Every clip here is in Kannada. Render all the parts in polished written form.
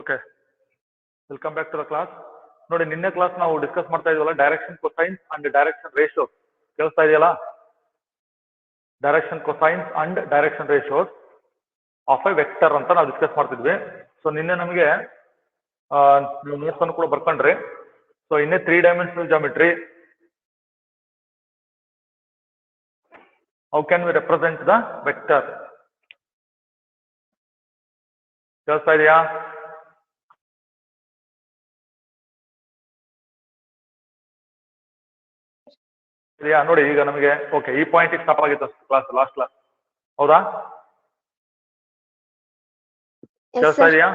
Okay, welcome back to the class. ನೋಡಿ, ನಿನ್ನೆ ಕ್ಲಾಸ್ ನಾವು ಡಿಸ್ಕಸ್ ಮಾಡ್ತಾ ಇದೀವಲ್ಲ, direction cosines and direction ratios. ಕೇಳಿಸ್ತಾ ಇದೆಯಲ್ಲ? Direction cosines and direction ratios of a vector ಅಂತ ನಾವು ಡಿಸ್ಕಸ್ ಮಾಡ್ತಿದ್ವಿ. ಸೊ ನಿನ್ನೆ ನಮಗೆ ನೀವು ನೋಟ್ಸ್ ಅನ್ನು ಕೂಡ ಬರ್ಕೊಂಡ್ರಿ. ಸೊ ಇನ್ನೇ 3 dimensional geometry, how can we represent the vector? ಕೇಳಿಸ್ತಾ ಇದೆಯಾ? ಇದೆಯಾ? ನೋಡಿ, ಈಗ ನಮಗೆ ಓಕೆ, ಈ ಪಾಯಿಂಟ್ ಸ್ಟಾಪ್ ಆಗಿತ್ತು ಕ್ಲಾಸ್, ಲಾಸ್ಟ್ ಕ್ಲಾಸ್. ಹೌದಾ? ಕೇಳಿಸ್ತಾ ಇದೆಯಾ?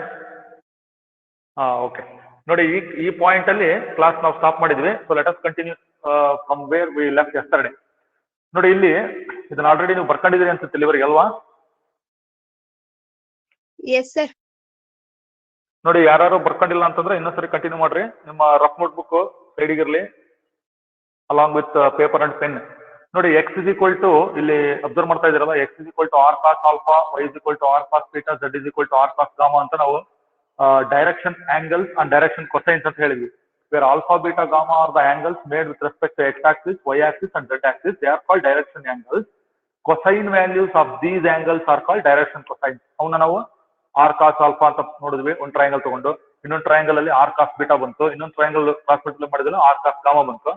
ಹಾ, ಓಕೆ. ನೋಡಿ, ಈ ಪಾಯಿಂಟ್ ಅಲ್ಲಿ ಕ್ಲಾಸ್ ನಾವು ಸ್ಟಾಪ್ ಮಾಡಿದ್ವಿ. So let us continue from where we left yesterday. ನೋಡಿ, ಇಲ್ಲಿ ಇದನ್ನ ಆಲ್ರೆಡಿ ನೀವು ಬರ್ಕೊಂಡಿದ್ದೀರಿ ಅನ್ಸುತ್ತೆ ಇಲ್ಲಿವರೆಗೆ ಅಲ್ವಾ? Yes sir. ನೋಡಿ, ಯಾರು ಬರ್ಕೊಂಡಿಲ್ಲ ಅಂತಂದ್ರೆ ಇನ್ನೊಂದ್ಸರಿ ಕಂಟಿನ್ಯೂ ಮಾಡ್ರಿ. ನಿಮ್ಮ ರಫ್ ನೋಟ್ ಬುಕ್ ಸೈಡಿಗಿರ್ಲಿ along with paper and pen. ನೋಡಿ, ಎಕ್ಸ್ ಇಸ್ ಈಕ್ವಲ್ ಟು, ಇಲ್ಲಿ ಅಬ್ಸರ್ವ್ ಮಾಡ್ತಾ ಇದ್ದೀರಲ್ಲ, X is equal to R cos alpha, Y is equal to R cos beta, Z is equal to R cos gamma ಅಂತ ನಾವು direction angles and direction cosines ಅಂತ ಹೇಳಿದ್ವಿ. Where alpha beta gamma are the angles made with respect to X axis, Y axis and Z axis, they are called direction angles. Cosine values of these angles are called direction cosines. ಅವನ್ನ ನಾವು ಆರ್ ಕಾಸ್ ಆಲ್ಫಾ ಅಂತ ನೋಡಿದ್ವಿ, ಒಂದು ಟ್ರಯಾಂಗಲ್ ತಗೊಂಡು. ಇನ್ನೊಂದು ಟ್ರಯಾಂಗಲ್ ಅಲ್ಲಿ ಆರ್ ಕಾಸ್ ಬೀಟಾ ಬಂತು, ಇನ್ನೊಂದು ಟ್ರಯಾಂಗಲ್ ಕ್ರಾಸ್ ಮಲ್ಟಿಪ್ಲೈ ಮಾಡಿದ್ರೆ ಆರ್ ಕಾಸ್ ಗಾಮಾ ಬಂತು.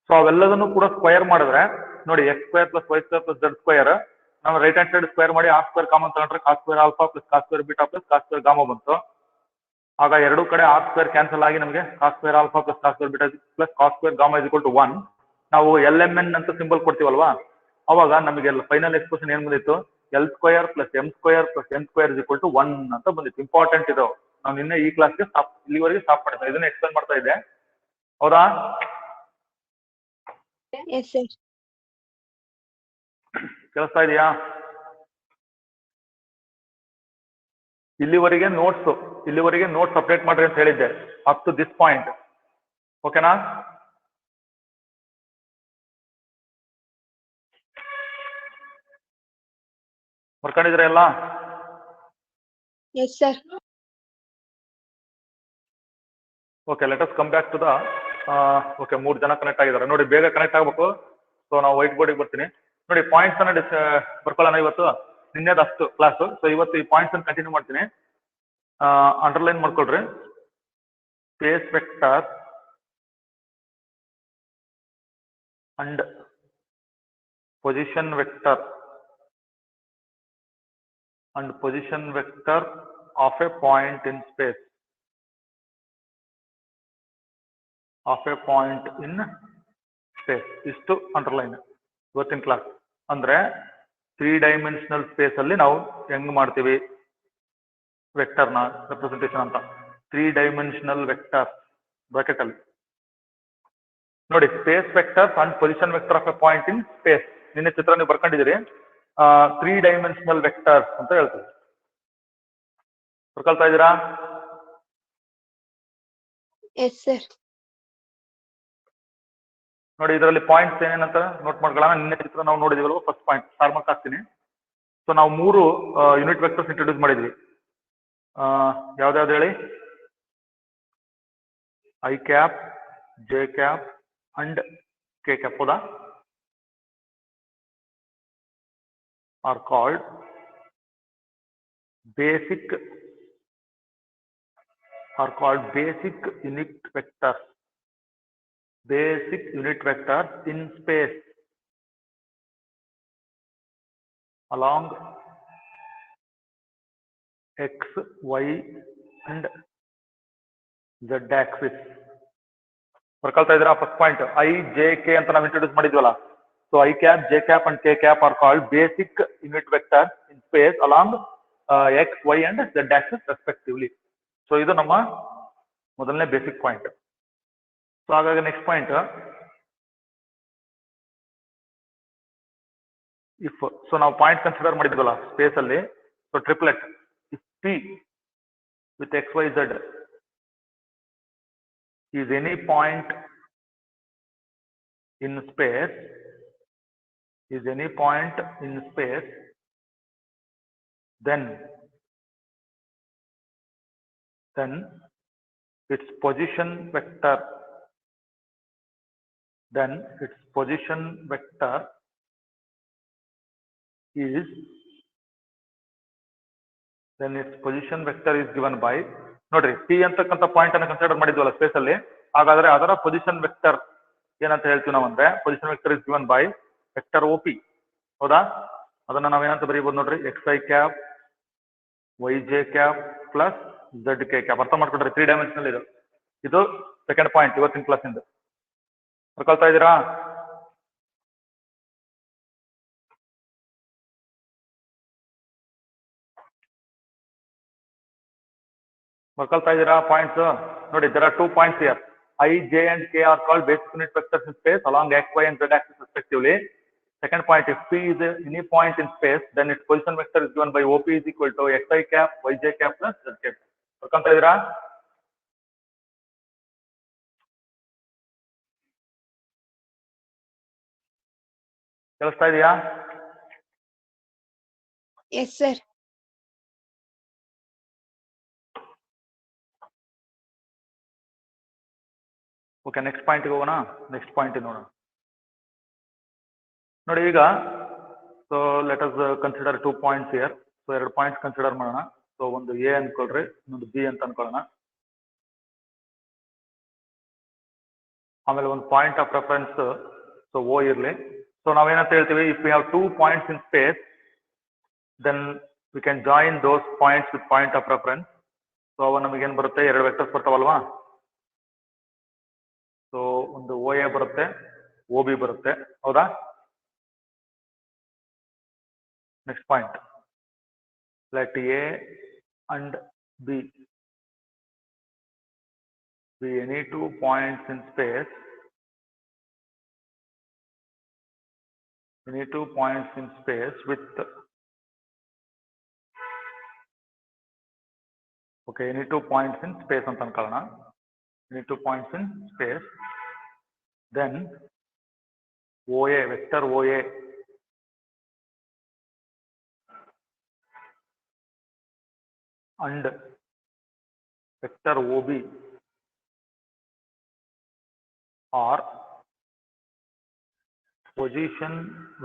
ಸೊ ಅವೆಲ್ಲದನ್ನು ಕೂಡ ಸ್ಕ್ವಯರ್ ಮಾಡಿದ್ರೆ ನೋಡಿ, X square plus Y square plus Z square, ನಾವು ರೈಟ್ ಹ್ಯಾಂಡ್ ಸೈಡ್ ಸ್ಕ್ವೇರ್ ಮಾಡಿ ಆರ್ ಸ್ಕ್ವೇರ್ ಕಾಮನ್ ತಗೊಂಡ್ರೆ cos square alpha plus cos square beta plus cos square gamma ಬಂತು. ಆಗ ಎರಡೂ ಕಡೆ ಆರ್ ಸ್ಕ್ವೇರ್ ಕ್ಯಾನ್ಸಲ್ ಆಗಿ ನಮಗೆ cos square alpha plus cos square beta plus cos square gamma is equal to 1. ನಾವು ಎಲ್ ಎಂ ಎನ್ ಅಂತ ಸಿಂಬಲ್ ಕೊಡ್ತೀವಲ್ವಾ, ಅವಾಗ ನಮಗೆ ಫೈನಲ್ ಎಕ್ಸ್ಪ್ರೆಷನ್ ಏನ್ ಬಂದಿತ್ತು? L square plus M square plus N square is equal to 1 ಅಂತ ಬಂದಿತ್ತು. ಇಂಪಾರ್ಟೆಂಟ್ ಇದು. ನಾವು ನಿನ್ನೆ ಈ ಕ್ಲಾಸ್ಗೆ ಇಲ್ಲಿವರೆಗೆ ಸ್ಟಾಪ್ ಮಾಡಿದ್ದೆ, ಇದನ್ನ ಎಕ್ಸ್ಪ್ಲೇನ್ ಮಾಡ್ತಾ ಇದ್ದೆ. ಹೌದಾ? Yes sir. ಕೇಳಿಸ್ತಾ ಇದೆಯಾ? ಇಲ್ಲಿವರೆಗೆ ನೋಟ್ಸ್ ಅಪ್ಡೇಟ್ ಮಾಡ್ರಿ ಅಂತ ಹೇಳಿದ್ದೆ, ಅಪ್ ಟು ದಿಸ್ ಪಾಯಿಂಟ್. ಓಕೆನಾ? ಬರ್ಕೊಂಡಿದ್ರೆ ಎಲ್ಲ? Yes sir. Okay, let us come back to the okay, 3 ಜನ ಕನೆಕ್ಟ್ ಆಗಿದ್ದಾರೆ. ನೋಡಿ, ಬೇಗ ಕನೆಕ್ಟ್ ಆಗಬೇಕು. ಸೊ ನಾವು ವೈಟ್ ಬೋರ್ಡಿಗೆ ಬರ್ತೀನಿ. ನೋಡಿ, ಪಾಯಿಂಟ್ಸ್ ಅನ್ನ ಬರ್ಕೊಳ್ಳೋಣ ಇವತ್ತು. ನಿನ್ನೆದು ಅಷ್ಟು ಕ್ಲಾಸ್. ಸೊ ಇವತ್ತು ಈ ಪಾಯಿಂಟ್ಸ್ ಅನ್ನು ಕಂಟಿನ್ಯೂ ಮಾಡ್ತೀನಿ. ಅಂಡರ್ಲೈನ್ ಮಾಡ್ಕೊಳ್ರಿ. Space vector and position vector and position vector of a point in space. ಇಷ್ಟು ಅಂಡರ್ಲೈನ್ ಇವತ್ತಿನ ಕ್ಲಾಸ್. ಅಂದ್ರೆ 3 ಡೈಮೆನ್ಷನಲ್ ಸ್ಪೇಸ್ ಅಲ್ಲಿ ನಾವು ಹೆಂಗ್ ಮಾಡ್ತೀವಿ ವೆಕ್ಟರ್ ನ ರೆಪ್ರೆಸೆಂಟೇಷನ್ ಅಂತ. 3 ಡೈಮೆನ್ಷನಲ್ ವೆಕ್ಟರ್ ಬ್ರಾಕೆಟ್ ಅಲ್ಲಿ ನೋಡಿ, space vector and position vector of A point in space. ನಿನ್ನೆ ಚಿತ್ರ ನೀವು ಬರ್ಕೊಂಡಿದ್ದೀರಿ. 3 ಡೈಮೆನ್ಷನಲ್ ವೆಕ್ಟರ್ಸ್ ಅಂತ ಹೇಳ್ತೀವಿ. ಬರ್ಕೊಳ್ತಾ ಇದ್ದೀರಾ? Yes sir. ನೋಡಿ, ಇದರಲ್ಲಿ ಪಾಯಿಂಟ್ಸ್ ಏನೇನಂತ ನೋಟ್ ಮಾಡ್ಕೊಳ್ಳೋಣ. ನಿನ್ನೆ ಚಿತ್ರ ನಾವು ನೋಡಿದೀವಲ್ವ, ಫಸ್ಟ್ ಪಾಯಿಂಟ್ ಸ್ಟಾರ್ ಮಾರ್ಕ್ ಹಾಕ್ತೀನಿ. ಸೊ ನಾವು 3 ಯೂನಿಟ್ ವೆಕ್ಟರ್ಸ್ ಇಂಟ್ರೊಡ್ಯೂಸ್ ಮಾಡಿದ್ವಿ. ಯಾವ್ದಾವ್ದು ಹೇಳಿ? I cap, J cap and K cap. ಹೌದಾ? Are called basic unit vectors. Basic unit vectors in space along X, Y and Z axis. ಬರ್ಕೊಳ್ತಾ ಇದ್ದೀರಾ? First point I, J, K ಅಂತ ನಾವು ಇಂಟ್ರೊಡ್ಯೂಸ್ ಮಾಡಿದ್ವಲ್ಲ. So I cap, J cap and K cap are called basic unit vectors in space along X, Y and Z axis respectively. So ಇದು ನಮ್ಮ ಮೊದಲನೇ ಬೇಸಿಕ್ ಪಾಯಿಂಟ್. ಸೊ ಹಾಗಾಗಿ ನೆಕ್ಸ್ಟ್ ಪಾಯಿಂಟ್, ಇಫ್. ಸೊ ನಾವು ಪಾಯಿಂಟ್ ಕನ್ಸಿಡರ್ ಮಾಡಿದ್ವಲ್ಲ ಸ್ಪೇಸ್ ಅಲ್ಲಿ. So triplet if p with x, Y, z is any point in space, then then its position vector is given by ನೋಡ್ರಿ P ಅಂತಕ್ಕಂಥ ಪಾಯಿಂಟ್ ಅನ್ನು ಕನ್ಸಿಡರ್ ಮಾಡಿದ್ವಲ್ಲ ಸ್ಪೇಸ್ ಅಲ್ಲಿ, ಹಾಗಾದ್ರೆ ಅದರ ಪೊಸಿಷನ್ ವೆಕ್ಟರ್ ಏನಂತ ಹೇಳ್ತೀವಿ ನಾವು ಅಂದ್ರೆ position vector is given by vector OP. ಹೌದಾ? ಅದನ್ನ ನಾವೇನಂತ ಬರೀಬಹುದು ನೋಡ್ರಿ, xi cap yj cap plus zk cap. ಅರ್ಥ ಮಾಡ್ಕೊಂಡ್ರಿ, 3 ಡೈಮೆನ್ಷನಲ್ ಇದು ಸೆಕೆಂಡ್ ಪಾಯಿಂಟ್ ಇವತ್ತಿನ ಕ್ಲಾಸ್ ಇಂದ. ಬರ್ಕೊಳ್ತಾ ಇದ್ದೀರಾ? ಬರ್ಕೊಳ್ತಾ ಇದ್ದೀರಾ ಪಾಯಿಂಟ್ಸ್? ನೋಡಿ, there are 2 points here. I, J and K are called basic unit vectors in space along x, y and z axis respectively. Second point, if P is any point in space, then its position vector is given by OP is equal to xi cap yj cap plus z cap. ಬರ್ಕೊಳ್ತಾ ಇದ್ದೀರಾ? ಕೇಳಿಸ್ತಾ ಇದೆಯಾ? Yes, sir. ಓಕೆ, ನೆಕ್ಸ್ಟ್ ಪಾಯಿಂಟ್ಗೆ ಹೋಗೋಣ. ನೆಕ್ಸ್ಟ್ ಪಾಯಿಂಟ್ ನೋಡೋಣ. ನೋಡಿ ಈಗ, so let us consider 2 points here. So 2 points consider ಮಾಡೋಣ. ಸೊ ಒಂದು ಎ ಅನ್ಕೊಳ್ರಿ, ಇನ್ನೊಂದು ಬಿ ಅಂತ ಅನ್ಕೊಳ್ಳೋಣ. ಆಮೇಲೆ ಒಂದು ಪಾಯಿಂಟ್ ಆಫ್ ರೆಫರೆನ್ಸ್ ಸೊ ಓ ಇರ್ಲಿ. ಸೊ ನಾವೇನಂತ ಹೇಳ್ತೀವಿ, if we have 2 points in space, then we can join those points with point of reference. So ಅವ ನಮಗೇನು ಬರುತ್ತೆ, 2 ವೆಕ್ಟರ್ಸ್ ಬರ್ತಾವಲ್ವಾ. ಸೊ ಒಂದು ಓ ಎ ಬರುತ್ತೆ, ಓ ಬಿ ಬರುತ್ತೆ. ಹೌದಾ? Next point, let A and B be any 2 points in space, with okay, any 2 points in space ಅಂತ ಅನ್ಕೊಳ್ಳೋಣ. any 2 points in space, then OA, vector OA and vector OB are position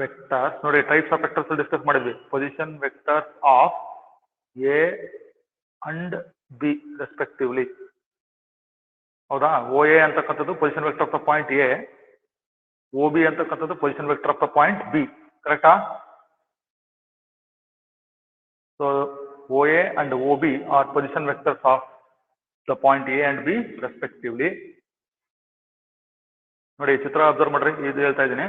vectors. ನೋಡಿ, ಟೈಪ್ಸ್ ಆಫ್ ವೆಕ್ಟರ್ಸ್ ಡಿಸ್ಕಸ್ ಮಾಡಿದ್ವಿ. Position vectors of A and B respectively. ಹೌದಾ? ಓ ಎ ಅಂತಕ್ಕಂಥದ್ದು position vector of the point A, O B ಅಂತಕ್ಕಂಥದ್ದು position vector of the point B. ಕರೆಕ್ಟಾ? So O A and O B are position vectors of the point A and B respectively. ನೋಡಿ, ಚಿತ್ರ ಅಬ್ಸರ್ವ್ ಮಾಡ್ರಿ, ಇದು ಹೇಳ್ತಾ ಇದ್ದೀನಿ.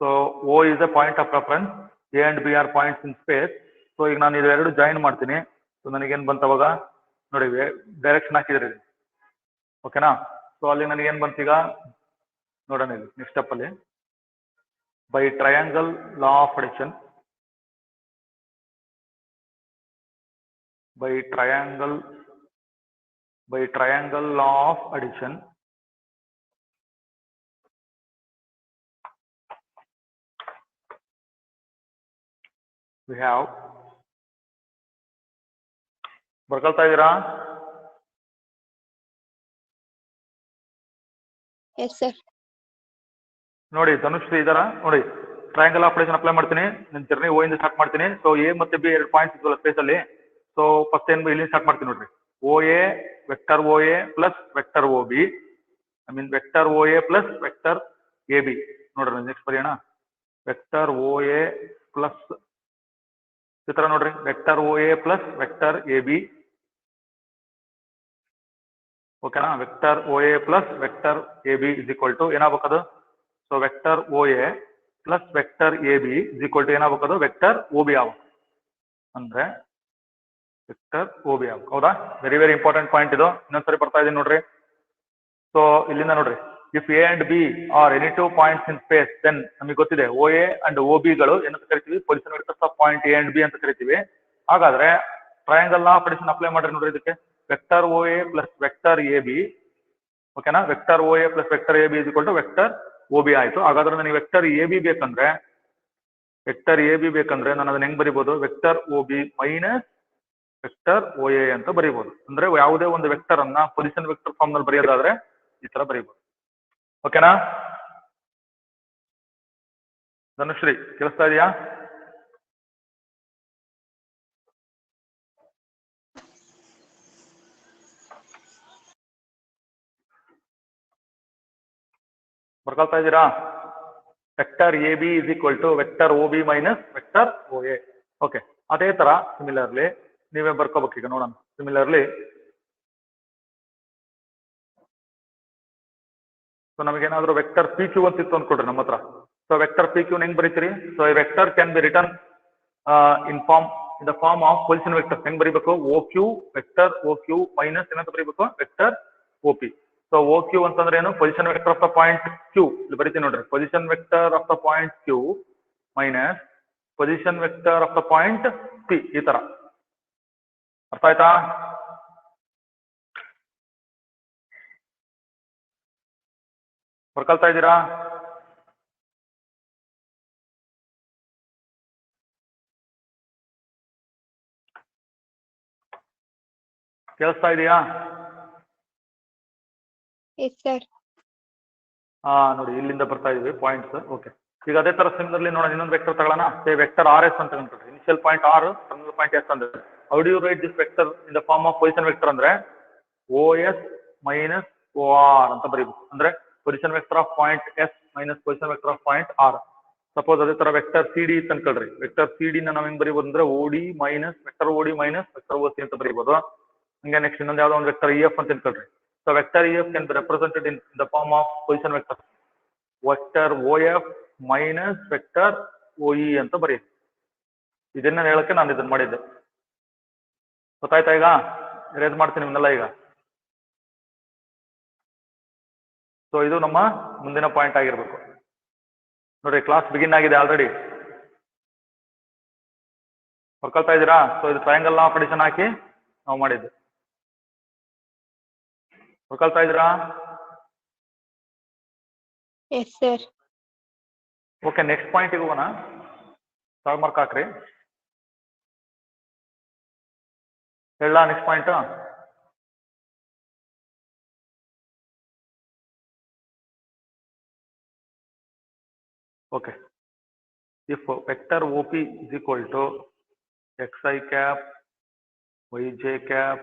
So O is a point of reference, A and B R points in space. So ಈಗ ನಾನು ಇವೆರಡು ಜಾಯಿನ್ ಮಾಡ್ತೀನಿ. ಸೊ ನನಗೇನು ಬಂತ ಅವಾಗ ನೋಡಿ, ಡೈರೆಕ್ಷನ್ ಹಾಕಿದ್ರಿ, ಓಕೆನಾ? ಸೊ ಅಲ್ಲಿ ನನಗೇನು ಬಂತೀಗ ನೋಡೋಣ. ಇಲ್ಲಿ ನೆಕ್ಸ್ಟ್ ಸ್ಟೆಪ್ ಅಲ್ಲಿ by triangle law of addition, by triangle law of addition, we have, ಬರ್ಕೊಳ್ತಾ ಇದ್ದೀರಾ? Yes, sir. ನೋಡಿ, ಧನುಶ್ರೀ ಇದಾರ? ನೋಡಿ, ಟ್ರಯಾಂಗಲ್ ಆಫ್ ಅಡಿಷನ್ ಅಪ್ಲೈ ಮಾಡ್ತೀನಿ. ನನ್ನ ಜರ್ನಿ ಓ ಇಂದ ಸ್ಟಾರ್ಟ್ ಮಾಡ್ತೀನಿ. ಸೊ ಎ ಮತ್ತೆ ಬಿ 2 ಪಾಯಿಂಟ್ಸ್ ಇದ್ವಲ್ಲ ಸ್ಪೇಸ್ ಅಲ್ಲಿ. ಸೊ ಫಸ್ಟ್ ಏನು ಇಲ್ಲಿ ಸ್ಟಾರ್ಟ್ ಮಾಡ್ತೀನಿ ನೋಡ್ರಿ. O A vector O A plus vector O B, I mean vector O A plus vector A B. ನೋಡ್ರಿ, ನೆಕ್ಸ್ಟ್ ಬರೆಯೋಣ. ವೆಕ್ಟರ್ ಓ ಎ ಪ್ಲಸ್ ಚಿತ್ರ ನೋಡ್ರಿ, vector O A plus vector A B. ಓಕೆನಾ? Vector O A plus vector A B is equal to ಏನಾಗಬೇಕದು? So vector O A plus vector A B is equal to ಏನಾಗಬೇಕದು? ವೆಕ್ಟರ್ ಓ ಬಿ ಆಗಬೇಕು. ಅಂದ್ರೆ ವೆಕ್ಟರ್ ಓ ಬಿ ಆಗಬೇಕು. ಹೌದಾ? ವೆರಿ ವೆರಿ ಇಂಪಾರ್ಟೆಂಟ್ ಪಾಯಿಂಟ್ ಇದು. ಇನ್ನೊಂದ್ಸರಿ ಬರ್ತಾ ಇದೀನಿ ನೋಡ್ರಿ. ಸೊ ಇಲ್ಲಿಂದ ನೋಡ್ರಿ, if A and B are any 2 points in space, then ನಮಗೆ ಗೊತ್ತಿದೆ O A and O B ಗಳು ಏನಂತ ಕರಿತೀವಿ? Position vectors of point A and B ಅಂತ ಕರಿತೀವಿ. ಹಾಗಾದ್ರೆ triangle law of addition apply ಮಾಡ್ರಿ ನೋಡ್ರಿ ಇದಕ್ಕೆ. Vector O A plus vector A B, ಓಕೆನಾ? Vector O A plus vector A B is equal to vector O B ಆಯ್ತು. ಹಾಗಾದ್ರೆ ನನಗೆ ವೆಕ್ಟರ್ ಎ ಬಿ ಬೇಕಂದ್ರೆ ನಾನು ಅದನ್ನ ಹೆಂಗ್ ಬರಿಬಹುದು? Vector O B minus vector O A ಅಂತ ಬರೀಬಹುದು. ಅಂದ್ರೆ ಯಾವುದೇ ಒಂದು ವೆಕ್ಟರ್ ಅನ್ನ ಪೊಸಿಷನ್ ವೆಕ್ಟರ್ ಫಾರ್ಮ್ ನಲ್ಲಿ ಬರೆಯೋದಾದ್ರೆ ಈ ತರ ಬರೀಬಹುದು. ಓಕೆನಾ? ಧನುಶ್ರೀ ಕೇಳಿಸ್ತಾ ಇದೆಯಾ? ಬರ್ಕೊಳ್ತಾ ಇದ್ದೀರಾ? Vector A B is equal to vector O B minus vector O A. Okay, ಅದೇ ತರ ಸಿಮಿಲರ್ಲಿ ನೀವೇ ಬರ್ಕೋಬೇಕು. ಈಗ ನೋಡೋಣ. ಸಿಮಿಲರ್ಲಿ ಸೊ ನಮಗೇನಾದ್ರೂ ವೆಕ್ಟರ್ ಪಿ ಕ್ಯೂ ಅಂತ ಇತ್ತು ಅನ್ಕೊಡ್ರಿ ನಮ್ಮ ಹತ್ರ. ಸೊ ವೆಕ್ಟರ್ ಪಿ ಕ್ಯೂ ಹೆಂಗ್ ಬರೀತೀರಿ? ಸೊ ಈ vector can be written in the form of position vector. ಹೆಂಗ್ ಬರೀಬೇಕು? O q vector o q minus ಏನಂತ ಬರೀಬೇಕು? Vector o p. So o q ಅಂತಂದ್ರೆ ಏನು? Position vector of the point q. ಇಲ್ಲಿ ಬರೀತೀನಿ ನೋಡ್ರಿ. Position vector of the point q minus position vector of the point p. ಈ ತರ ಅರ್ಥ ಆಯ್ತಾ? ಬರ್ಕೊಳ್ತಾ ಇದ್ದೀರಾ? ಕೇಳಿಸ್ತಾ ಇದೆಯಾ? Yes sir. ನೋಡಿ ಇಲ್ಲಿಂದ ಬರ್ತಾ ಇದೀವಿ ಪಾಯಿಂಟ್ಸ್. ಓಕೆ, ಈಗ ಅದೇ ತರ ಸಿಮಿಲರ್ಲಿ ನೋಡೋಣ. ಇನ್ನೊಂದು ವೆಕ್ಟರ್ ತಗೊಳ್ಳೋಣ. ವೆಕ್ಟರ್ ಆರ್ ಎಸ್ ಅಂತ ಅನ್ಕೊಂಡ್ರಿ. Initial point R, terminal point S ಅಂದ್ರೆ how do you write this vector in the form of position vector? ಅಂದ್ರೆ O S minus O R ಅಂತ ಬರೀಬೇಕು. ಅಂದ್ರೆ position vector of point S minus position vector of point R. Suppose ಅದೇ ತರ ವೆಕ್ಟರ್ ಸಿ ಡಿ ಅಂತ ಅನ್ಕೊಳ್ರಿ. ವೆಕ್ಟರ್ ಸಿ ಡಿ ನಾವ್ ಹೆಂಗ್ ಬರೀಬಹುದು ಅಂದ್ರೆ ಓಡಿ ಮೈನಸ್ ವೆಕ್ಟರ್ ಓಡಿ ಮೈನಸ್ ವೆಕ್ಟರ್ ಓ ಸಿ ಅಂತ ಬರೀಬಹುದು. ಹಂಗೆ ನೆಕ್ಸ್ಟ್ ಇನ್ನೊಂದು ಯಾವ್ದೋ ಒಂದು ವೆಕ್ಟರ್ ಇ ಎಫ್ ಅಂತ ಅನ್ಕೊಳ್ರಿ. So vector E F can be represented in the form of position vector vector O F minus vector O E ಅಂತ ಬರೀರಿ. ಇದನ್ನ ಹೇಳಕ್ಕೆ ನಾನು ಇದನ್ನ ಮಾಡಿದ್ದೆ. ಗೊತ್ತಾಯ್ತಾ? ಈಗ ರೇಸ್ ಮಾಡ್ತೀನಿ ನಿಮ್ನೆಲ್ಲ ಈಗ. ಸೊ ಇದು ನಮ್ಮ ಮುಂದಿನ ಪಾಯಿಂಟ್ ಆಗಿರ್ಬೇಕು. ನೋಡ್ರಿ, ಕ್ಲಾಸ್ ಬಿಗಿನ್ ಆಗಿದೆ ಆಲ್ರೆಡಿ. ಬರ್ಕೊಳ್ತಾ ಇದ್ದೀರಾ? ಸೊ ಇದು ಟ್ರಯಾಂಗಲ್ ಆಫ್ ಅಡಿಷನ್ ಹಾಕಿ ನಾವು ಮಾಡಿದ್ದು. ಬರ್ಕೊಳ್ತಾ ಇದ್ದೀರಾ? Yes sir. Okay, next point ಹೋಗೋಣ. ಸಾಲ್ವ್ ಮಾರ್ಕ್ ಹಾಕ್ರಿ. ಹೇಳ next point. Okay, if vector o p is equal to x I cap Y J cap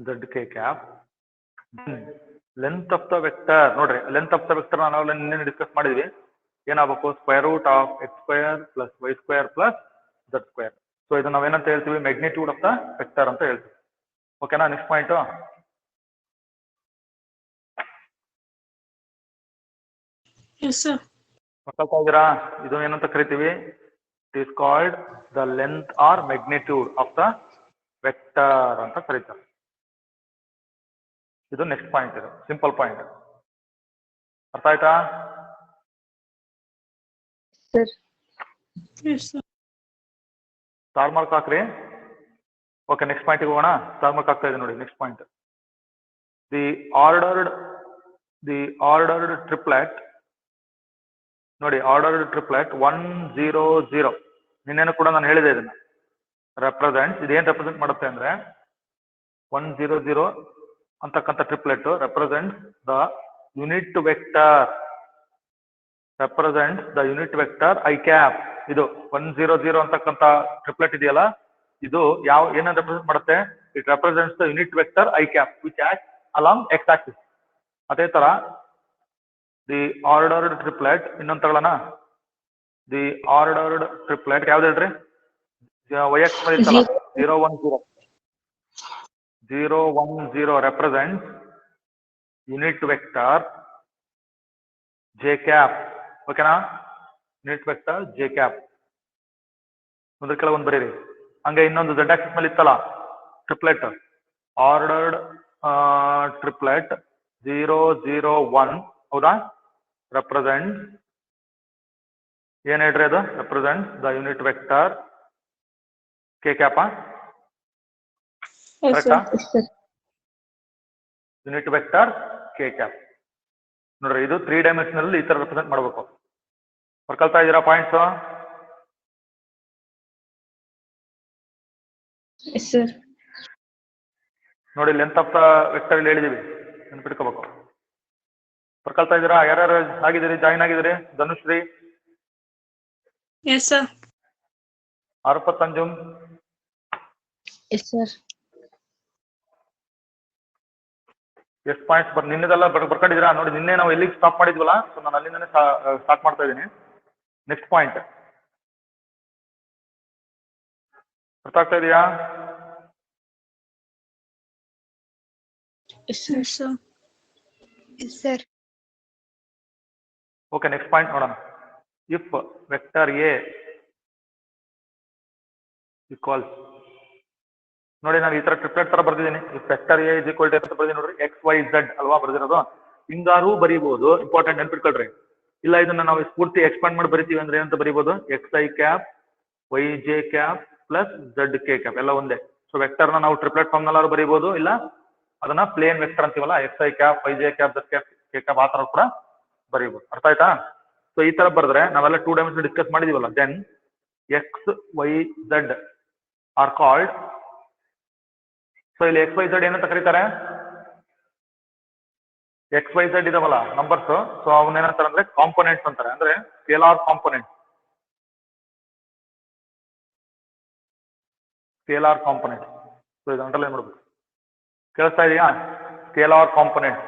z k cap, length of the vector. ನೋಡ್ರಿ, ಲೆಂತ್ ಆಫ್ ದ ವೆಕ್ಟರ್ ನಾವು ನಿನ್ನೆ ಡಿಸ್ಕಸ್ ಮಾಡಿದ್ವಿ. ಏನಾಗಬೇಕು? Square root of X square plus Y square plus z square. So ಇದು ನಾವೇನಂತ ಹೇಳ್ತೀವಿ? ಮ್ಯಾಗ್ನಿಟ್ಯೂಡ್ ಆಫ್ ದ ವೆಕ್ಟರ್ ಅಂತ ಹೇಳ್ತೀವಿ. ಓಕೆನಾ? Next point. ಗೊತ್ತಾಗ್ತಾ ಇದ್ದೀರಾ? ಇದು ಏನಂತ ಕರಿತೀವಿ? It is called the length or magnitude of the vector ಅಂತ ಕರೀತಾರೆ. ಇದು ನೆಕ್ಸ್ಟ್ ಪಾಯಿಂಟ್. ಇದು ಸಿಂಪಲ್ ಪಾಯಿಂಟ್. ಅರ್ಥ ಆಯ್ತಾ? ಸ್ಟಾರ್ ಮಾರ್ಕ್ ಹಾಕ್ರಿ. ಓಕೆ, ನೆಕ್ಸ್ಟ್ ಪಾಯಿಂಟ್ ಹೋಗೋಣ. ಸ್ಟಾರ್ ಮಾರ್ಕ್ ಹಾಕ್ತಾ ಇದೆ ನೋಡಿ. Next point, the ordered triplet. ನೋಡಿ, ಆರ್ಡರ್ಡ್ ಟ್ರಿಪ್ಲೆಟ್ 1 0 0. ನಿನ್ನೇನು ಕೂಡ ನಾನು ಹೇಳಿದೆ ಇದನ್ನ. ರೆಪ್ರೆಸೆಂಟ್, ಇದೇನ್ ರೆಪ್ರೆಸೆಂಟ್ ಮಾಡುತ್ತೆ ಅಂದ್ರೆ 1 0 0 ಅಂತಕ್ಕಂಥ triplet represent the unit vector I cap. ಇದು 1 0 0 ಅಂತಕ್ಕಂಥ ಟ್ರಿಪ್ಲೆಟ್ ಇದೆಯಲ್ಲ, ಇದು ಏನನ್ನ ರೆಪ್ರೆಸೆಂಟ್ ಮಾಡುತ್ತೆ? It represents the unit vector I cap which act along X Axis. ಅದೇ ತರ ದಿ ಆರ್ಡರ್ಡ್ ಟ್ರಿಪ್ಲೆಟ್ ಇನ್ನೊಂದು ತಗೊಳ್ಳೋಣ. ದಿ ಆರ್ಡರ್ಡ್ ಟ್ರಿಪ್ಲೆಟ್ ಯಾವ್ದು ಹೇಳ್ರಿ? ವೈ ಎಕ್ಸ್ ಇತ್ತಲ್ಲ, 0 1 0. 0 1 0 represents unit vector j cap. ಓಕೆನಾ? Unit vector j cap. ಮುಂದೆ ಕೆಲವೊಂದು ಬರೀರಿ. ಹಂಗೆ ಇನ್ನೊಂದು z ಆಕ್ಸಿಸ್ ಮೇಲೆ ಇತ್ತಲ್ಲ ಟ್ರಿಪ್ಲೆಟ್, ಆರ್ಡರ್ಡ್ ಟ್ರಿಪ್ಲೆಟ್ 0 0 1. ಹೌದಾ? ರೆಪ್ರೆಸೆಂಟ್ ಏನ್ ಹೇಳ್ರಿ? ಅದು represent the unit vector K cap. ಕರೆಕ್ಟಾ? Unit vector K cap. ನೋಡ್ರಿ, ಇದು 3 ಡೈಮೆನ್ಷನಲ್ ಈ ತರ ರೆಪ್ರೆಸೆಂಟ್ ಮಾಡಬೇಕು. ಬರ್ಕೊಳ್ತಾ ಇದ್ದೀರಾ ಪಾಯಿಂಟ್ಸ್? Yes, sir. ನೋಡಿ ಲೆಂತ್ ಆಫ್ ದ ವೆಕ್ಟರ್ ಇಲ್ಲಿ ಹೇಳಿದೀವಿ, ನೆನ್ಪಿಟ್ಕೋಬೇಕು. ಬರ್ಕೊಳ್ತಾ ಇದ್ದೀರಾ? ಯಾರ್ಯಾರು ಆಗಿದ್ದೀರಿ, ಜಾಯಿನ್ ಆಗಿದ್ದೀರಿ? Dhanushree, Yes, sir. Arpat Anjum, Yes, sir. ಎಷ್ಟು ಪಾಯಿಂಟ್ಸ್ ನಿನ್ನೆದೆಲ್ಲ ಬರ್ಕೊಂಡಿದ್ದೀರಾ? ನೋಡಿ ನಿನ್ನೆ ನಾವು ಎಲ್ಲಿಗೆ ಸ್ಟಾಪ್ ಮಾಡಿದ್ವಲ್ಲ, ಸೊ ನಾನು ಅಲ್ಲಿಂದನೇ ಸ್ಟಾರ್ಟ್ ಮಾಡ್ತಾ ಇದ್ದೀನಿ. ನೆಕ್ಸ್ಟ್ ಪಾಯಿಂಟ್ ಅರ್ಥ ಆಗ್ತಾ ಇದೆಯಾ? Yes, sir. Yes, sir. Yes, sir. Okay, next point ನೋಡೋಣ. ಇಫ್ ವೆಕ್ಟರ್ ಎ ಈಕ್ವಲ್ಸ್, ನೋಡಿ ನಾನು ಈ ತರ ಟ್ರಿಪ್ಲೆಟ್ ತರ ಬರ್ದಿದ್ದೀನಿ. If vector A is equal to ಅಂತ ಬರ್ದಿದ್ದೀನಿ ನೋಡ್ರಿ, ಎಕ್ಸ್ ವೈ ಝೆಡ್ ಅಲ್ವಾ ಬರ್ದಿರೋದು. ಹಿಂಗಾರು ಬರೀಬಹುದು, ಇಂಪಾರ್ಟೆಂಟ್ ನೆನ್ಪಿಟ್ಕೊಳ್ರಿ. ಇಲ್ಲ ಇದನ್ನ ನಾವು ಪೂರ್ತಿ ಎಕ್ಸ್ಪಾಂಡ್ ಮಾಡಿ ಬರಿತೀವಿ ಅಂದ್ರೆ ಏನಂತ ಬರೀಬಹುದು, X I cap Y J cap plus Z K cap ಎಲ್ಲ ಒಂದೇ. ಸೊ ವೆಕ್ಟರ್ ನಾವು ಟ್ರಿಪ್ಲೆಟ್ ಫಾರ್ಮ್ ನಲ್ಲಾರು ಬರೀಬಹುದು, ಇಲ್ಲ ಅದನ್ನ ಪ್ಲೇನ್ ವೆಕ್ಟರ್ ಅಂತೀವಲ್ಲ, X I cap Y J cap Z cap K cap ಆ ತರ ಕೂಡ ಬರೀಬಹುದು. ಅರ್ಥ ಆಯ್ತಾ? ಸೊ ಈ ತರ ಬರೆದ್ರೆ ನಾವೆಲ್ಲ 2 ಡೈಮೆನ್ಷನ್ ಡಿಸ್ಕಸ್ ಮಾಡಿದೀವಲ್ಲ, then X Y Z are called. So ಇಲ್ಲಿ ಎಕ್ಸ್ ವೈ ಝೆಡ್ ಏನಂತ ಕರೀತಾರೆ? ಎಕ್ಸ್ ವೈ ಝೆಡ್ ಇದಾವಲ್ಲ ನಂಬರ್ಸ್, ಸೊ ಅವನ್ನೇನಂತಾರೆ ಅಂದ್ರೆ ಕಾಂಪೊನೆಂಟ್ಸ್ ಅಂತಾರೆ, ಅಂದ್ರೆ scalar component. Scalar component. So ಇದು ಅಂಡರ್ಲೈನ್ ಮಾಡ್ಬೇಕು. ಕೇಳಿಸ್ತಾ ಇದೆಯಾ? Scalar component.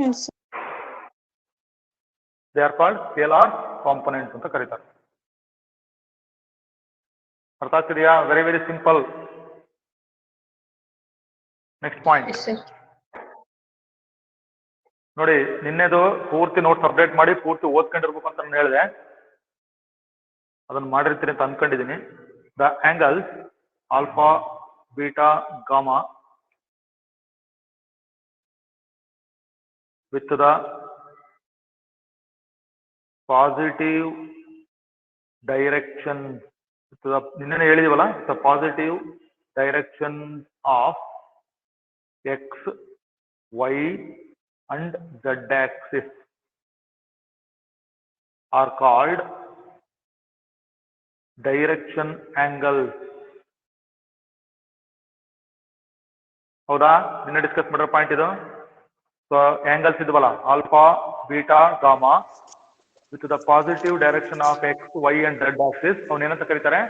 Yes, sir. They are called scalar components ಅಂತ ಕರೀತಾರೆ. ಅರ್ಥ ಆಗ್ತಿದೆಯಾ? Very very simple. Next point Yes, sir. ನೋಡಿ, ನಿನ್ನೆದು ಪೂರ್ತಿ ನೋಟ್ಸ್ ಅಪ್ಡೇಟ್ ಮಾಡಿ ಪೂರ್ತಿ ಓದ್ಕೊಂಡಿರ್ಬೇಕು ಅಂತ ನಾನು ಹೇಳಿದೆ. ಅದನ್ನ ಮಾಡಿರ್ತೀನಿ ಅಂತ ಅನ್ಕೊಂಡಿದ್ದೀನಿ. The angles alpha beta gamma with the positive direction, ನಿನ್ನೆ ಹೇಳಿದೀವಲ್ಲ, the positive direction of X Y and z axis are called direction angles. ಹೌದಾ? ನಿನ್ನೆ ಡಿಸ್ಕಸ್ ಮಾಡಿರೋ ಪಾಯಿಂಟ್ ಇದು. ಸೊ ಆಂಗಲ್ಸ್ ಇದ್ವಲ್ಲ, alpha beta gamma with the positive direction of X Y and Z axis, ಅವನೇನಂತ ಕರೀತಾರೆ?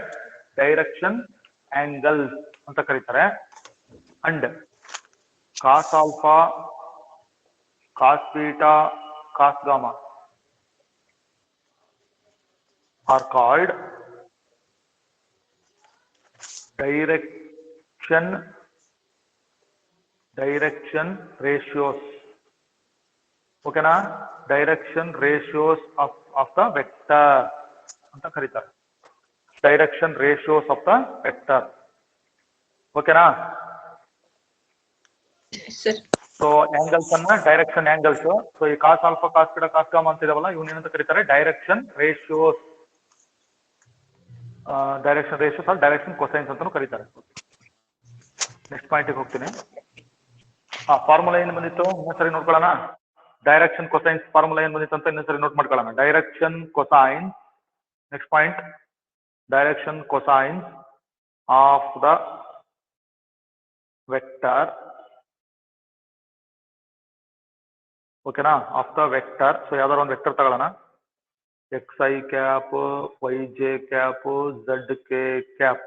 ಡೈರೆಕ್ಷನ್ ಆಂಗಲ್ಸ್ ಅಂತ ಕರೀತಾರೆ. And cos alpha cos beta, cos gamma are called direction ratios. Okay na? Direction ratios of the vector anta karitare. Direction ratios of the vector. Okay na? Yes, sir. So angles ಅನ್ನ ಡೈರೆಕ್ಷನ್ ಆಂಗಲ್ಸ್. ಸೊ ಈ ಕಾಸ್ ಆಲ್ಫಾ ಕಾಸ್ ಬೀಟಾ ಕಾಸ್ ಗಾಮಾ ಅಂತ ಇದಾವಲ್ಲ, ಇವನ್ ಏನಂತ ಕರೀತಾರೆ? Direction ratios. ಡೈರೆಕ್ಷನ್ ರೇಷಿಯೋಸ್ ಅಲ್ಲಿ ಡೈರೆಕ್ಷನ್ ಕೊಸೈನ್ಸ್ ಅಂತಾನು ಕರೀತಾರೆ. ನೆಕ್ಸ್ಟ್ ಪಾಯಿಂಟ್ ಹೋಗ್ತೀನಿ. ಫಾರ್ಮುಲಾ ಏನ್ ಬಂದಿತ್ತು ಇನ್ನೊಂದ್ಸರಿ ನೋಡ್ಕೊಳ್ಳೋಣ. ಡೈರೆಕ್ಷನ್ ಕೊಸೈನ್ಸ್ ಫಾರ್ಮುಲಾ ಏನ್ ಬಂದಿತ್ತು ಅಂತ ಇನ್ನೊಂದ್ಸರಿ ನೋಟ್ ಮಾಡ್ಕೊಳ್ಳೋಣ. Direction cosines, next point, direction cosines of the vector. ಓಕೆನಾ? Of the vector. ಸೊ ಯಾವ್ದಾರ ಒಂದು ವೆಕ್ಟರ್ ತಗೊಳ್ಳೋಣ. X I cap Y J cap Z K cap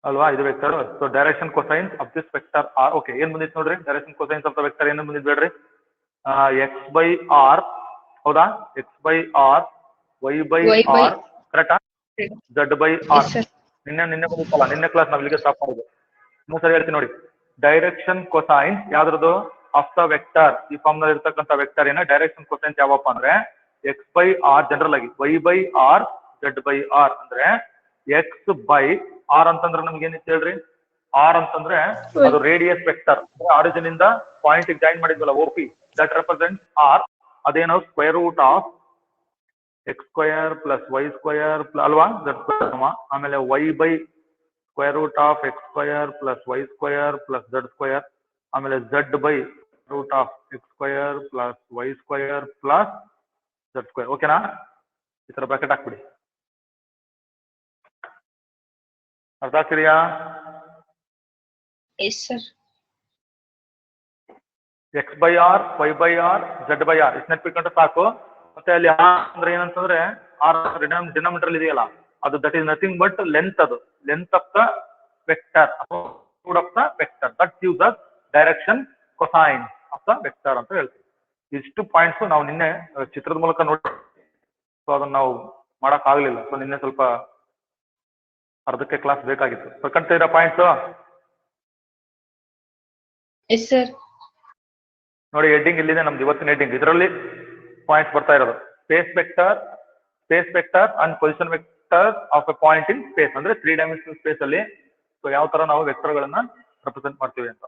ಅಲ್ವಾ, ಇದು vector. So direction cosines of this vector are. Okay, ಏನ್ ಬಂದಿತ್ತು ನೋಡ್ರಿ? Direction cosines of the vector ಏನ್ ಬಂದಿದ್ದು ಬೇಡ್ರಿ? X by R. ಹೌದಾ? X by R, Y by R, ಕರೆಕ್ಟಾ? Z by R. ನಿನ್ನೆ ಬಂದಿತ್ತಲ್ಲ, ನಿನ್ನೆ ಕ್ಲಾಸ್ ನಾವ್ ಇಲ್ಲಿಗೆ ಸ್ಟಾಪ್ ಮಾಡಿದ್ವಿ. ಇನ್ನೊಂದ್ಸರಿ ಹೇಳ್ತೀನಿ ನೋಡಿ. ಡೈರೆಕ್ಷನ್ ಕೊಸೈನ್ಸ್ ಯಾವ್ದ್ರದ್ದು? Of the vector. ಈ ಫಾರ್ಮ್ ನಲ್ಲಿ ಇರ್ತಕ್ಕಂಥ ವೆಕ್ಟರ್ ಏನ ಡೈರೆಕ್ಷನ್ ಕೊಸೈನ್ಸ್ ಯಾವಪ್ಪ ಅಂದ್ರೆ ಎಕ್ಸ್ ಬೈ ಆರ್, ಜನರಲ್ ಆಗಿ Y by R, Z by R. ಅಂದ್ರೆ ಎಕ್ಸ್ ಬೈ ಆರ್ ಅಂತಂದ್ರೆ ನಮ್ಗೆ ಏನಿತ್ತು ಹೇಳ್ರಿ? ಆರ್ ಅಂತಂದ್ರೆ ಅದು ರೇಡಿಯಸ್ ವೆಕ್ಟರ್. ಆರಿಜಿನ್ ಇಂದ ಪಾಯಿಂಟ್ ಜಾಯಿನ್ ಮಾಡಿದ್ವಲ್ಲ, O P, that represents R. ಅದೇನೋ square root of X square plus Y square ಅಲ್ವಾ, ಝೆಡ್ ಸ್ಕ್ವೇರ್. ಆಮೇಲೆ Y by square root of X square plus Y square plus Z square. ಆಮೇಲೆ Z by root of X square plus Y square plus Z square. ಓಕೆನಾ? ಈ ತರ ಬ್ರಾಕೆಟ್ ಹಾಕ್ಬಿಡಿ. ಅರ್ಥ ಆಗ್ತಿದೆಯಾ? Yes, sir. X by R, Y by R, Z by R ಇಷ್ಟು ನೆನಪಿಟ್ಕೊಂಡ್ರೆ ಸಾಕು. ಮತ್ತೆ ಅಲ್ಲಿ ಆರ್ ಅಂದ್ರೆ ಏನಂತಂದ್ರೆ ಆರ್ ಡಿನಾಮಿನೇಟರ್ ಇದೆಯಲ್ಲ ಅದು that is nothing but length, ಅದು length of the vector of the vector that gives us direction cosine of the vector ಅಂತ ಹೇಳ್ತೀವಿ. ಇಷ್ಟು ಪಾಯಿಂಟ್ಸ್ ನಾವು ನಿನ್ನೆ ಚಿತ್ರದ ಮೂಲಕ ನೋಡಿ, ಸೊ ಅದನ್ನ ನಾವು ಮಾಡಕ್ ಆಗ್ಲಿಲ್ಲ. ಸೊ ನಿನ್ನೆ ಸ್ವಲ್ಪ ಅರ್ಧಕ್ಕೆ ಕ್ಲಾಸ್ ಬೇಕಾಗಿತ್ತು. ಬರ್ಕಂತ ಇರೋ ಪಾಯಿಂಟ್ಸ್ Yes, sir. ನೋಡಿ, ಹೆಡ್ಡಿಂಗ್ ಇಲ್ಲಿದೆ ನಮ್ದು ಇವತ್ತಿನ ಹೆಡ್ಡಿಂಗ್. ಇದರಲ್ಲಿ ಪಾಯಿಂಟ್ಸ್ ಬರ್ತಾ ಇರೋದು space vector and position vector of A point in space, ಅಂದ್ರೆ 3 ಡೈಮೆನ್ಷನಲ್ ಸ್ಪೇಸ್ ಅಲ್ಲಿ ಸೊ ಯಾವ ತರ ನಾವು ವೆಕ್ಟರ್ ಗಳನ್ನ ರೆಪ್ರೆಸೆಂಟ್ ಮಾಡ್ತೀವಿ ಅಂತ.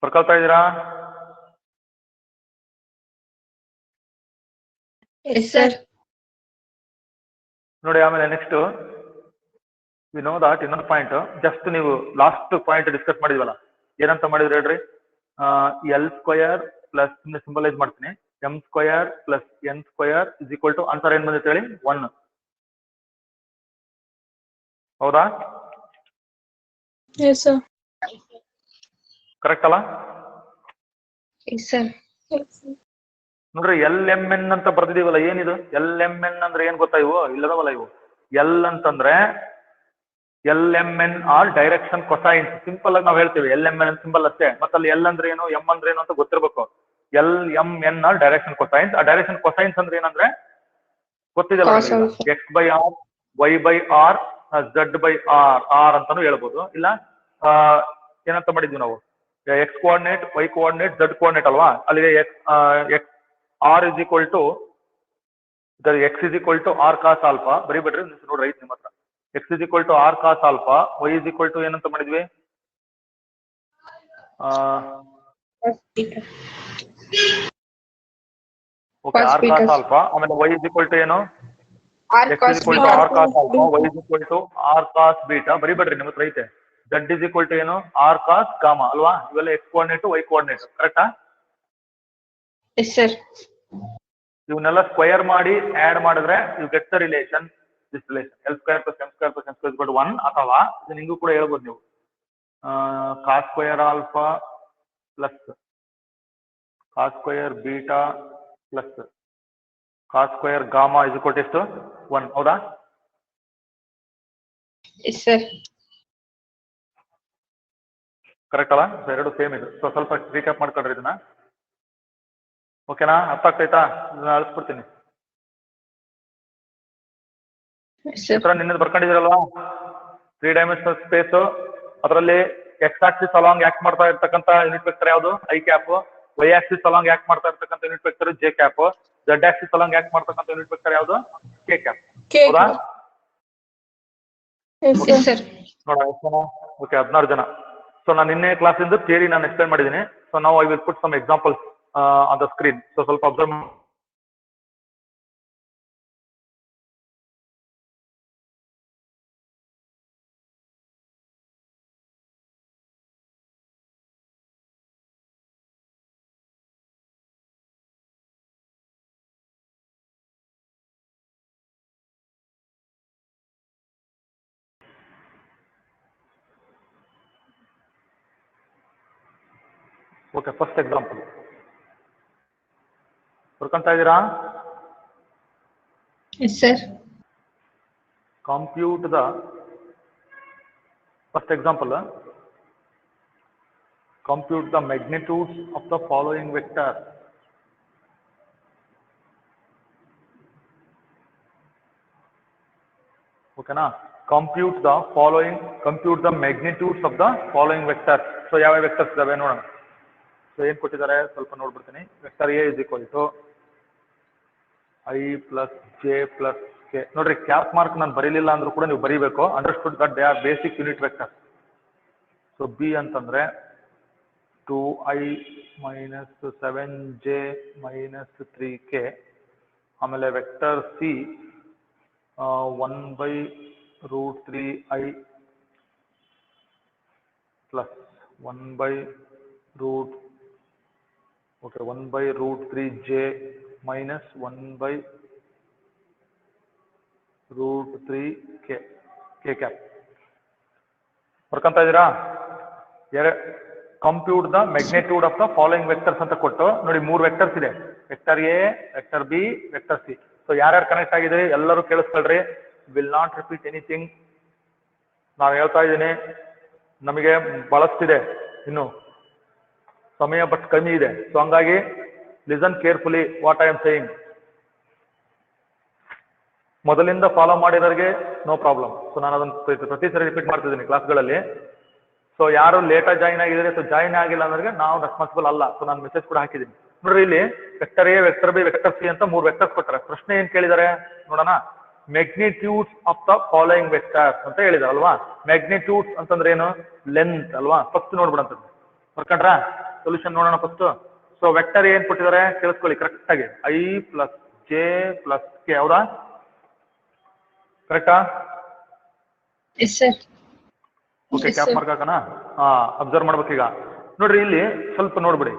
ಬರ್ಕೊಳ್ತಾ ಇದ್ದೀರಾ? Yes, sir. ನೋಡಿ, ಆಮೇಲೆ ನೆಕ್ಸ್ಟ್ ವಿ ನೋ ದಟ್ ಇನ್ನೊಂದು ಪಾಯಿಂಟ್, ಜಸ್ಟ್ ನೀವು ಲಾಸ್ಟ್ ಪಾಯಿಂಟ್ ಡಿಸ್ಕಸ್ ಮಾಡಿದ್ವಲ್ಲ, ಏನಂತ ಮಾಡಿದ್ರಿ ಹೇಳ್ರಿ? ಎಲ್ ಸ್ಕ್ವಯರ್ ಪ್ಲಸ್ ಸಿಂಬಲೈಸ್ ಮಾಡ್ತೀನಿ, m square plus n square is equal to answer ಏನ್ ಬಂದಿತ್ತು ಹೇಳಿ? 1. ಹೌದಾ? Yes, sir. ಕರೆಕ್ಟ್ ಅಲ್ಲ? Yes, sir. ನೋಡ್ರಿ, ಎಲ್ ಎಂ ಎನ್ ಅಂತ ಬರ್ದಿದೀವಲ್ಲ, ಏನಿದು ಎಲ್ ಎಂ ಎನ್ ಅಂದ್ರೆ ಏನ್ ಗೊತ್ತಾ? ಇವು ಇಲ್ಲದವಲ್ಲ ಇವು. ಎಲ್ ಅಂತಂದ್ರೆ l M N are direction cosines. Simple ಆಗಿ ನಾವು ಹೇಳ್ತೀವಿ ಎಲ್ ಎಂ ಎನ್ ಸಿಂಬಲ್ ಅಷ್ಟೇ. ಮತ್ತೆ ಅಲ್ಲಿ ಎಲ್ ಅಂದ್ರೆ ಏನು, ಎಂ ಅಂದ್ರೆ ಏನು ಅಂತ ಗೊತ್ತಿರ್ಬೇಕು. L M N are direction cosines. ಆ ಡೈರೆಕ್ಷನ್ ಕೊಸೈನ್ಸ್ ಅಂದ್ರೆ ಏನಂದ್ರೆ ಗೊತ್ತಿದೆಲ್ಲ, X by R, Y by R, Z by R, R ಅಂತಾನು ಹೇಳ್ಬೋದು. ಇಲ್ಲ ಏನಂತ ಮಾಡಿದ್ವಿ ನಾವು? X coordinate, Y coordinate, Z coordinate ಅಲ್ವಾ? ಅಲ್ಲಿಗೆ X R is equal to X is equal to R cos alpha. ಬರಿಬೇಡ್ರಿ, ನೋಡ್ರಿ ರೈಟ್ ನಿಮ್ಮ ಹತ್ರ. X is equal to R cos alpha, Y is equal to ಏನಂತ ಮಾಡಿದ್ವಿ? Okay, R cos alpha. ಆಮೇಲೆ ವೈ ಇಸ್ ಈಕ್ವಲ್ ಟು ಏನು? X is equal to R cos alpha, Y is equal to R cos beta. ಬರಿಬೇಡ್ರಿ, ನಿಮ್ಮ ಹತ್ರ ಐತೆ. ಝೆಡ್ ಇಸ್ ಈಕ್ವಲ್ ಟು ಏನು? ಆರ್ ಕಾಸ್ ಗಾಮಾ ಅಲ್ವಾ? ಇವೆಲ್ಲ ಎಕ್ಸ್ ಕೋಆರ್ಡಿನೇಟ್, ವೈ ಕೋಆರ್ಡಿನೇಟ್. ಕರೆಕ್ಟಾ? Yes, sir. ಇವನ್ನೆಲ್ಲ ಸ್ಕ್ವಯರ್ ಮಾಡಿ ಆಡ್ ಮಾಡಿದ್ರೆ you get the relation, this relation L square plus M square plus M square is 1. ಅಥವಾ ಇದನ್ನ ಹಿಂಗೂ ಕೂಡ ಹೇಳ್ಬೋದು ನೀವು, cos square alpha plus cos square beta plus cos square gamma is equal to ಎಷ್ಟು? 1. ಹೌದಾ? Yes, sir. ಕರೆಕ್ಟ್ ಅಲ್ಲ? ಎರಡು ಸೇಮ್ ಇದು. ಸೊ ಸ್ವಲ್ಪ ರೀಕ್ಯಾಪ್ ಮಾಡ್ಕೊಳ್ರಿ ಇದನ್ನ. ಓಕೆನಾ? ಅರ್ಥ ಆಗ್ತೈತಾ? ಇದನ್ನ ಅಳಿಸ್ಬಿಡ್ತೀನಿ. Yes, sir. ನಿನ್ನದು ಬರ್ಕೊಂಡಿದ್ದೀರಲ್ವಾ? 3 ಡೈಮೆನ್ಷನಲ್ ಸ್ಪೇಸ್, ಅದರಲ್ಲಿ ಎಕ್ಸ್ ಆಕ್ಸಿಸ್ ಅಲಾಂಗ್ ಆಕ್ಟ್ ಮಾಡ್ತಾ ಇರ್ತಕ್ಕಂಥ ಯೂನಿಟ್ ವೆಕ್ಟರ್ ಯಾವುದು? I cap. Y axis along act ಮಾಡ್ತಾ ಇರ್ತಕ್ಕಂಥ unit vector j cap. Z axis along act ಮಾಡ್ತಕ್ಕಂಥ ಯೂನಿಟ್ ವೆಕ್ಟರ್ ಯಾವುದು? K cap. ಹೌದಾ? Yes, Yes, sir. sir. ನೋಡ ಎಷ್ಟು ಜನ? ಓಕೆ, 16 ಜನ. ಸೊ ನಾನು ನಿನ್ನೆ ಕ್ಲಾಸಿಂದ ಥಿಯರಿ ನಾನು ಎಕ್ಸ್ಪ್ಲೈನ್ ಮಾಡಿದ್ದೀನಿ. ಸೊ ನಾವು I will put some examples on the screen. So ಸ್ವಲ್ಪ ಅಬ್ಸರ್ವ್. ಓಕೆ, ಫಸ್ಟ್ ಎಕ್ಸಾಂಪಲ್ ಬರ್ಕೊಂತ ಇದ್ದೀರಾ? Yes, sir. Compute the first example. Compute the magnitudes of the following vector. Okay na? Compute the magnitudes of the following vectors. So ಯಾವ vectors ಇದಾವೆ ನೋಡೋಣ. ಸೊ ಏನ್ ಕೊಟ್ಟಿದ್ದಾರೆ ಸ್ವಲ್ಪ ನೋಡ್ಬಿಡ್ತೀನಿ. Vector A is equal to I plus J plus K. ನೋಡ್ರಿ, ಕ್ಯಾಪ್ ಮಾರ್ಕ್ ನಾನು ಬರೀಲಿಲ್ಲ ಅಂದ್ರೂ ಕೂಡ ನೀವು ಬರೀಬೇಕು. Understood that they are basic unit vector. So B ಅಂತಂದ್ರೆ 2i minus 7j minus 3k. ಆಮೇಲೆ vector C 1/√3i plus 1/√3j minus 1/√3k. √3 k cap. ಬರ್ಕಂತ ಇದೀರಾ? Compute the magnitude of the following vectors ಅಂತ ಕೊಟ್ಟು ನೋಡಿ 3 ವೆಕ್ಟರ್ಸ್ ಇದೆ, vector A, vector B, vector C. So ಯಾರ್ಯಾರು ಕನೆಕ್ಟ್ ಆಗಿದ್ರಿ ಎಲ್ಲರೂ ಕೇಳಿಸ್ಕೊಳ್ರಿ, ವಿಲ್ ನಾಟ್ ರಿಪೀಟ್ ಎನಿಥಿಂಗ್. ನಾನು ಹೇಳ್ತಾ ಇದ್ದೀನಿ, ನಮಗೆ ಬಳಸ್ತಿದೆ, ಇನ್ನು ಸಮಯ ಬಟ್ ಕಮ್ಮಿ ಇದೆ. ಸೊ ಹಂಗಾಗಿ listen carefully what I am saying. ಮೊದಲಿಂದ ಫಾಲೋ ಮಾಡಿರೋರಿಗೆ ನೋ ಪ್ರಾಬ್ಲಮ್. ಸೊ ನಾನು ಅದನ್ನು ಪ್ರತಿ ಸರಿ ರಿಪೀಟ್ ಮಾಡ್ತಿದ್ದೀನಿ ಕ್ಲಾಸ್ಗಳಲ್ಲಿ. ಸೊ ಯಾರು ಲೇಟಾಗಿ ಜಾಯಿನ್ ಆಗಿದ್ರೆ, ಸೊ ಜಾಯಿನ್ ಆಗಿಲ್ಲ ಅಂದ್ರೆ ನಾವು ರೆಸ್ಪಾನ್ಸಿಬಲ್ ಅಲ್ಲ. ಸೊ ನಾನು ಮೆಸೇಜ್ ಕೂಡ ಹಾಕಿದ್ದೀನಿ ನೋಡ್ರಿ. ಇಲ್ಲಿ vector A, vector B, vector C ಅಂತ 3 ವೆಕ್ಟರ್ಸ್ ಕೊಟ್ಟಾರೆ. ಪ್ರಶ್ನೆ ಏನ್ ಕೇಳಿದಾರೆ ನೋಡೋಣ. Magnitudes of the following vectors ಅಂತ ಹೇಳಿದಾರೆ ಅಲ್ವಾ. ಮ್ಯಾಗ್ನಿಟ್ಯೂಡ್ಸ್ ಅಂತಂದ್ರೆ ಏನು? ಲೆಂತ್ ಅಲ್ವಾ. ಫಸ್ಟ್ ನೋಡ್ಬಿಡಂತದ್ದು ಬರ್ಕೊಂಡ್ರ ಸೊಲ್ಯೂಷನ್ ನೋಡೋಣ ಫಸ್ಟ್. ಸೊ ವೆಕ್ಟರ್ ಏನ್ ಕೊಟ್ಟಿದ್ದಾರೆ ಕೇಳಿಸ್ಕೊಳ್ಳಿ ಕರೆಕ್ಟ್ ಆಗಿ. I + J + K ಹೌದಾ? ಕರೆಕ್ಟಾ? Yes, sir. Okay, Yes, cap sir. Mark ಹಾಕೋಣ. ಅಬ್ಸರ್ವ್ ಮಾಡ್ಬೇಕೀಗ ನೋಡ್ರಿ. ಇಲ್ಲಿ ಸ್ವಲ್ಪ ನೋಡ್ಬಿಡಿ.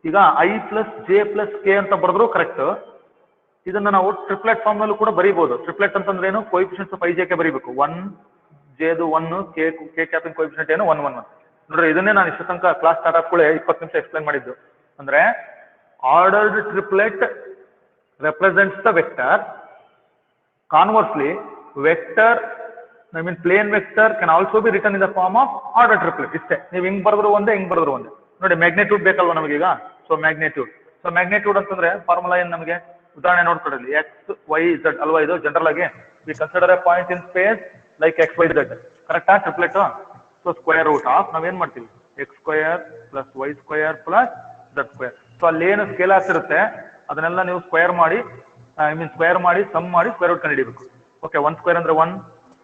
ಈಗ I + J + K ಅಂತ ಬರೆದ್ರು ಕರೆಕ್ಟ್. ಇದನ್ನ ನಾವು ಟ್ರಿಪ್ಲೆಟ್ ಫಾರ್ಮ್ ನಲ್ಲೂ ಕೂಡ ಬರೀಬಹುದು. ಟ್ರಿಪ್ಲೆಟ್ ಅಂತಂದ್ರೆ ಏನು? ಕೋಎಫಿಷಿಯಂಟ್ಸ್ ಆಫ್ IJ ಕೆ ಬರೀಬೇಕು. 1 Jದು 1, K ಕ್ಯಾಪಿನ ಕೋಎಫಿಷಿಯಂಟ್ ಏನು? 1 1 1. ನೋಡ್ರಿ, ಇದನ್ನೇ ನಾನು ಇಷ್ಟು ತನಕ ಕ್ಲಾಸ್ ಸ್ಟಾರ್ಟ್ ಆದ್ಕೂಳೆ 20 ನಿಮಿಷ ಎಕ್ಸ್ಪ್ಲೈನ್ ಮಾಡಿದ್ದು. ಅಂದ್ರೆ ordered triplet represents the vector. Conversely vector, I mean plane vector can also be written in the form of order triplet. ಇಷ್ಟೇ, ನೀವು ಹಿಂಗ್ ಬರೆದ್ರು ಒಂದೇ, ಹಿಂಗ್ ಬರೆದ್ರು ಒಂದೇ. ನೋಡಿ ಮ್ಯಾಗ್ನಿಟ್ಯೂಡ್ ಬೇಕಲ್ವಾ ನಮಗೀಗ. ಸೊ ಮ್ಯಾಗ್ನಿಟ್ಯೂಡ್ ಅಂತಂದ್ರೆ ಫಾರ್ಮುಲಾ ಏನ್ ನಮಗೆ? ಉದಾಹರಣೆ ನೋಡ್ಕೊಡ್ರಿ. XYZ ಅಲ್ವಾ ಇದು ಜನರಲ್ ಆಗಿ. We consider a point in space like XYZ. ಕರೆಕ್ಟಾ triplet? So square root of ನಾವೇನ್ ಮಾಡ್ತೀವಿ? X² + Y² + Z². ಸೊ ಅಲ್ಲಿ ಏನು ಸ್ಕೇಲಾರ್ಸ್ ಇರುತ್ತೆ ಅದನ್ನೆಲ್ಲ ನೀವು ಸ್ಕ್ವೇರ್ ಮಾಡಿ, ಸಮ್ ಮಾಡಿ ಸ್ಕ್ವೇರ್ ರೂಟ್ ಕಂಡುಹಿಡಿಬೇಕು. ಓಕೆ, 1² ಅಂದ್ರೆ 1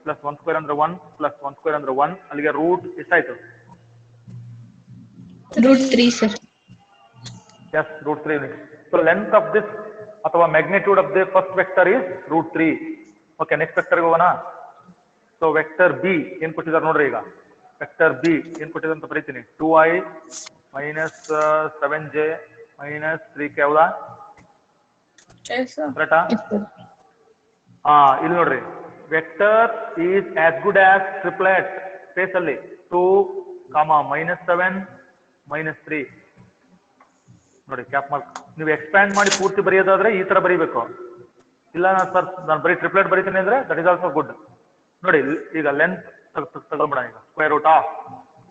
+ 1² ಅಂದ್ರೆ 1 + 1² ಅಂದ್ರೆ 1. ಅಲ್ಲಿಗೆ ರೂಟ್ ಎಷ್ಟಾಯ್ತು? √3, sir. Yes, √3 unit. So length of this ಅಥವಾ magnitude of the first vector is √3. Okay, next ವೆಕ್ಟರ್ಗೆ ಹೋಗೋಣ. ಸೊ ವೆಕ್ಟರ್ ಬಿ ಏನ್ ಕೊಟ್ಟಿದ್ದಾರೆ ನೋಡ್ರಿ. ಈಗ ವೆಕ್ಟರ್ ಬಿ ಏನ್ ಕೊಟ್ಟಿದ್ದಾರೆ ಅಂತ ಬರೀತೀನಿ. 2I - 7J - 3K ಹೌದಾ? Yes, sir. ಕರೆಕ್ಟಾ? Yes, sir. ಇಲ್ಲಿ ನೋಡ್ರಿ, vector is as good as triplet. Space ಅಲ್ಲಿ 2, -7 -3 ನೋಡಿ ಕ್ಯಾಪ್ ಮಾರ್ಕ್. ನೀವು ಎಕ್ಸ್ಪ್ಯಾಂಡ್ ಮಾಡಿ ಪೂರ್ತಿ ಬರೆಯೋದಾದ್ರೆ ಈ ತರ ಬರೀಬೇಕು. ಇಲ್ಲ ಸರ್ ನಾನು ಬರೀ ಟ್ರಿಪ್ಲೆಟ್ ಬರೀತೀನಿ ಅಂದ್ರೆ ದಟ್ ಇಸ್ ಆಲ್ಸೋ ಗುಡ್. ನೋಡಿ ಈಗ ಲೆಂತ್ ತಗೊಂಡ್ಬಿಡ. ಈಗ ಸ್ಕ್ವೇರ್ ರೂಟ್ ಆಫ್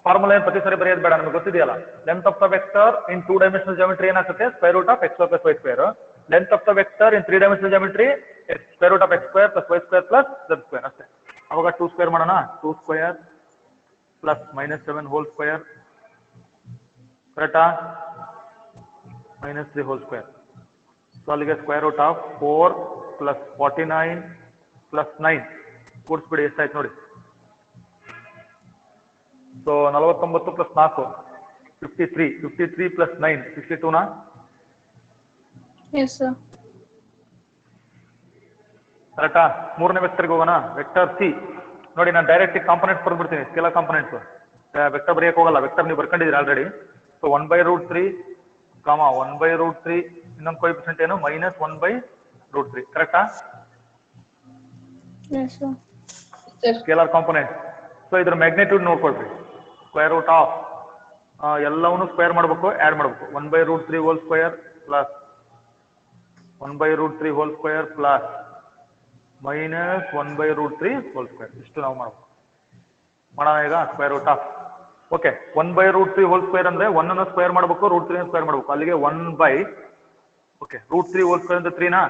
ಫಾರ್ಮುಲಾ ಏನ್ ಪ್ರತಿ ಸರಿ ಬರೆಯೋದು ಬೇಡ, ನಮ್ಗೆ ಗೊತ್ತಿದೆಯಲ್ಲ. Length of the vector in 2 dimensional geometry ಏನಾಗುತ್ತೆ? Square root of x² + y². Length of the vector in 3 dimensional geometry square root of x² + y² + z². ಅಷ್ಟೇ. ಅವಾಗ 2² ಮಾಡೋಣ. 2² + -7 ಹೋಲ್ ಸ್ಕ್ವೇರ್. ಕರೆಕ್ಟಾ? -3 ಸೊ ಅಲ್ಲಿಗೆ ಸ್ಕ್ವೇರ್ ರೂಟ್ ಆಫ್ 4 + 49 + 9 ಕೂಡಿಸ್ಬಿಡಿ. ಎಷ್ಟಾಯ್ತು ನೋಡಿ. ಸೊ 49 + 4 53. 53 + 9 62ನಾ? Yes, sir. ಕರೆಕ್ಟಾ? ಮೂರನೇ ವೆಕ್ಟರ್ಗೆ ಹೋಗೋಣ. ವೆಕ್ಟರ್ ಸಿ ನೋಡಿ, ನಾನು ಡೈರೆಕ್ಟ್ ಕಾಂಪೊನೆಂಟ್ಸ್ ಬರ್ಬಿಡ್ತೀನಿ. ಸ್ಕೇಲಾರ್ ಕಾಂಪೊನೆಂಟ್ಸ್ ವೆಕ್ಟರ್ ಬರೆಯಕ್ಕೆ ಹೋಗಲ್ಲ. ವೆಕ್ಟರ್ ನೀವು ಬರ್ಕೊಂಡಿದ್ದೀರಿ ಆಲ್ರೆಡಿ. ಸೊ 1/√3, 1/√3 ಇನ್ನೊಂದು ಕೋಎಫಿಷಿಯಂಟ್ ಏನು? -1/√3. ಕರೆಕ್ಟಾ? Yes, sir. Sir. Scalar component. So ಇದ್ರ ಮ್ಯಾಗ್ನಿಟ್ಯೂಡ್ ನೋಡ್ಕೊಳ್ರಿ. ಸ್ಕ್ವೇರ್ ರೂಟ್ ಆಫ್ ಎಲ್ಲವನ್ನೂ ಸ್ಕ್ವೇರ್ ಮಾಡಬೇಕು, ಆಡ್ ಮಾಡಬೇಕು. 1/√3 whole square plus 1/√3 whole square plus -1/√3 whole square. ಇಷ್ಟು ನಾವು ಮಾಡಬೇಕು. ಮಾಡೋಣ ಈಗ square root of. Okay, 1/√3 whole square ಅಂದ್ರೆ 1 ಅನ್ನು ಸ್ಕ್ವೇರ್ ಮಾಡಬೇಕು, √3 ಸ್ಕ್ವೇರ್ ಮಾಡಬೇಕು. ಅಲ್ಲಿಗೆ 1/, ಓಕೆ, √3 ಹೋಲ್ ಸ್ಕ್ವೇರ್ ಅಂದ್ರೆ 3ನಾ?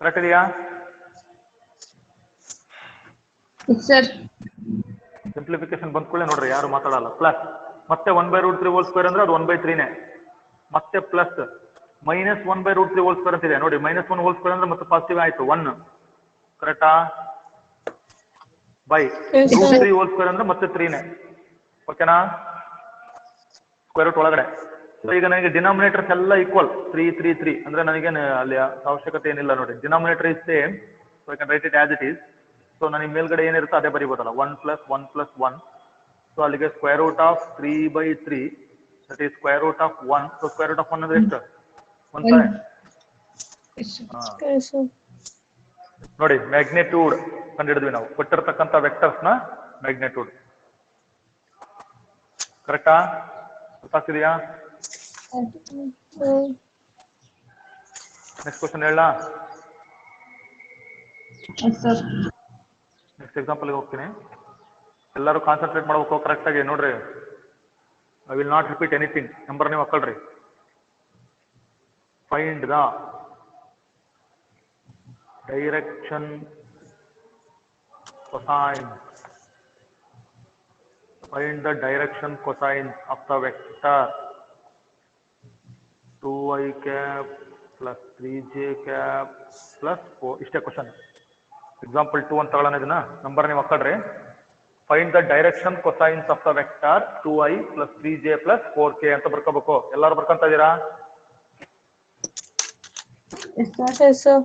ಕರೆಕ್ಟ್ ಇದೆಯಾ? Yes, sir. ಸಿಂಪ್ಲಿಫಿಕೇಶನ್ ಬಂದ್ಕೊಳ್ಳೆ ನೋಡ್ರಿ, ಯಾರು ಮಾತಾಡಲ್ಲ. ಪ್ಲಸ್ ಮತ್ತೆ 1/√3 ಹೋಲ್ ಸ್ಕ್ವೇರ್ ಅಂದ್ರೆ ಅದು 1/3ನೇ. ಮತ್ತೆ ಪ್ಲಸ್ -1/√3 ಹೋಲ್ ಸ್ಕ್ವೇರ್ ಅಂತಿದೆ ನೋಡಿ. -1 ಹೋಲ್ ಸ್ಕ್ವೇರ್ ಅಂದ್ರೆ ಮತ್ತೆ ಪಾಸಿಟಿವ್ ಆಯ್ತು 1. ಕರೆಕ್ಟಾ? ಬೈ √3 ಹೋಲ್ ಸ್ಕ್ವೇರ್ ಅಂದ್ರೆ ಮತ್ತೆ 3ನೇ. ಓಕೆನಾ? ಸ್ಕ್ವೇರ್ ರೂಟ್ ಒಳಗಡೆ. ಸೊ ಈಗ ನನಗೆ ಡಿನಾಮಿನೇಟರ್ಸ್ ಎಲ್ಲ ಈಕ್ವಲ್ 3 3 3 ಅಂದ್ರೆ ನನಗೆ ಅಲ್ಲಿ ಅವಶ್ಯಕತೆ ಏನಿಲ್ಲ ನೋಡಿ. Denominator is same, so I can write it as it is. So ನನಗೆ ಮೇಲ್ಗಡೆ ಏನಿರುತ್ತೆ ಅದೇ ಬರೀಬೋದಲ್ಲ. 1 + 1 + 1. ಸೊ ಅಲ್ಲಿಗೆ square root of 3/3 that is square root of 1. So square root of 1 ಅಂದ್ರೆ ಎಷ್ಟು? 1 ತಾನೆ? Yes, sir. ಹಾ Yes, sir. ನೋಡಿ ಮ್ಯಾಗ್ನಿಟ್ಯೂಡ್ ಕಂಡುಹಿಡಿದ್ವಿ ನಾವು ಕೊಟ್ಟಿರ್ತಕ್ಕಂಥ ವೆಕ್ಟರ್ಸ್ ನ ಮ್ಯಾಗ್ನಿಟ್ಯೂಡ್ ಕರೆಕ್ಟಾ ಗೊತ್ತಾಗ್ತಿದೆಯಾ ನೆಕ್ಸ್ಟ್ ಕ್ವಶನ್ ಹೇಳ Yes, sir. ನೆಕ್ಸ್ಟ್ ಎಕ್ಸಾಂಪಲ್ಗೆ ಹೋಗ್ತೀನಿ ಎಲ್ಲರೂ ಕಾನ್ಸಂಟ್ರೇಟ್ ಮಾಡ್ಬೇಕು ಕರೆಕ್ಟ್ ಆಗಿ ನೋಡ್ರಿ I will not repeat anything number ನೀವು ಹಾಕೊಳ್ರಿ find the direction cosine. Find the direction cosine of the vector 2i cap plus 3j cap plus 4. ಇಷ್ಟೇ ಕ್ವಶನ್ ಎಕ್ಸಾಂಪಲ್ 2 ಅಂತ ತಗೊಳ್ಳೋಣ ಇದನ್ನ ನಂಬರ್ ನೀವು ಹಾಕೊಳ್ರಿ find the direction cosines of the vector 2i plus 3j plus 4k ಅಂತ ಬರ್ಕೋಬೇಕು ಎಲ್ಲರೂ ಬರ್ಕೊಂತ ಇದೀರಾ Yes, sir. Yes, sir.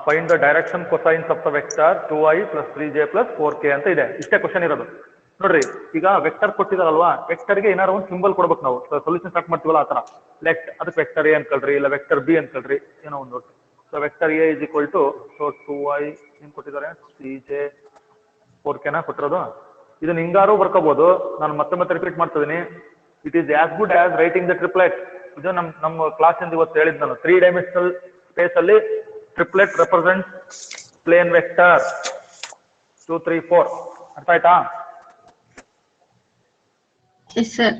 Find the direction cosines of the vector 2i plus 3j plus 4k ಅಂತ ಇದೆ ಇಷ್ಟೇ ಕ್ವಶನ್ ಇರೋದು ನೋಡ್ರಿ ಈಗ ವೆಕ್ಟರ್ ಕೊಟ್ಟಿದಾರಲ್ವಾ ವೆಕ್ಟರ್ಗೆ ಏನಾದ್ರು ಒಂದು ಸಿಂಬಲ್ ಕೊಡ್ಬೇಕು ನಾವು ಸೊಲ್ಯೂಷನ್ ಸ್ಟಾರ್ಟ್ ಮಾಡ್ತೀವಲ್ಲ ಆ ತರ ಲೆಫ್ಟ್ ಅದಕ್ಕೆ ವೆಕ್ಟರ್ ಎ ಅನ್ಕೊಳ್ರಿ ಇಲ್ಲ ವೆಕ್ಟರ್ ಬಿ ಅನ್ಕೊಳ್ರಿ ಏನೋ ಒಂದು ನೋಡ್ರಿ so vector A is equal to so 2i ಏನ್ ಕೊಟ್ಟಿದ್ದಾರೆ 3j 4k ನ ಕೊಟ್ಟಿರೋದು ಇದನ್ನ ಹಿಂಗಾರು ಬರ್ಕೋಬಹುದು ನಾನು ಮತ್ತೆ ರಿಪೀಟ್ ಮಾಡ್ತಿದ್ದೀನಿ it is as good as writing the triplet ಇದು ನಮ್ಮ ಕ್ಲಾಸ್ ಇಂದ ಇವತ್ತು ಹೇಳಿದ್ ನಾನು 3 ಡೈಮೆನ್ಷನಲ್ ಸ್ಪೇಸ್ ಅಲ್ಲಿ ಟ್ರಿಪ್ಲೆಟ್ ರೆಪ್ರೆಸೆಂಟ್ ಪ್ಲೇನ್ ವೆಕ್ಟರ್ 2 3 4 ಅರ್ಥ ಆಯ್ತಾ Yes, sir.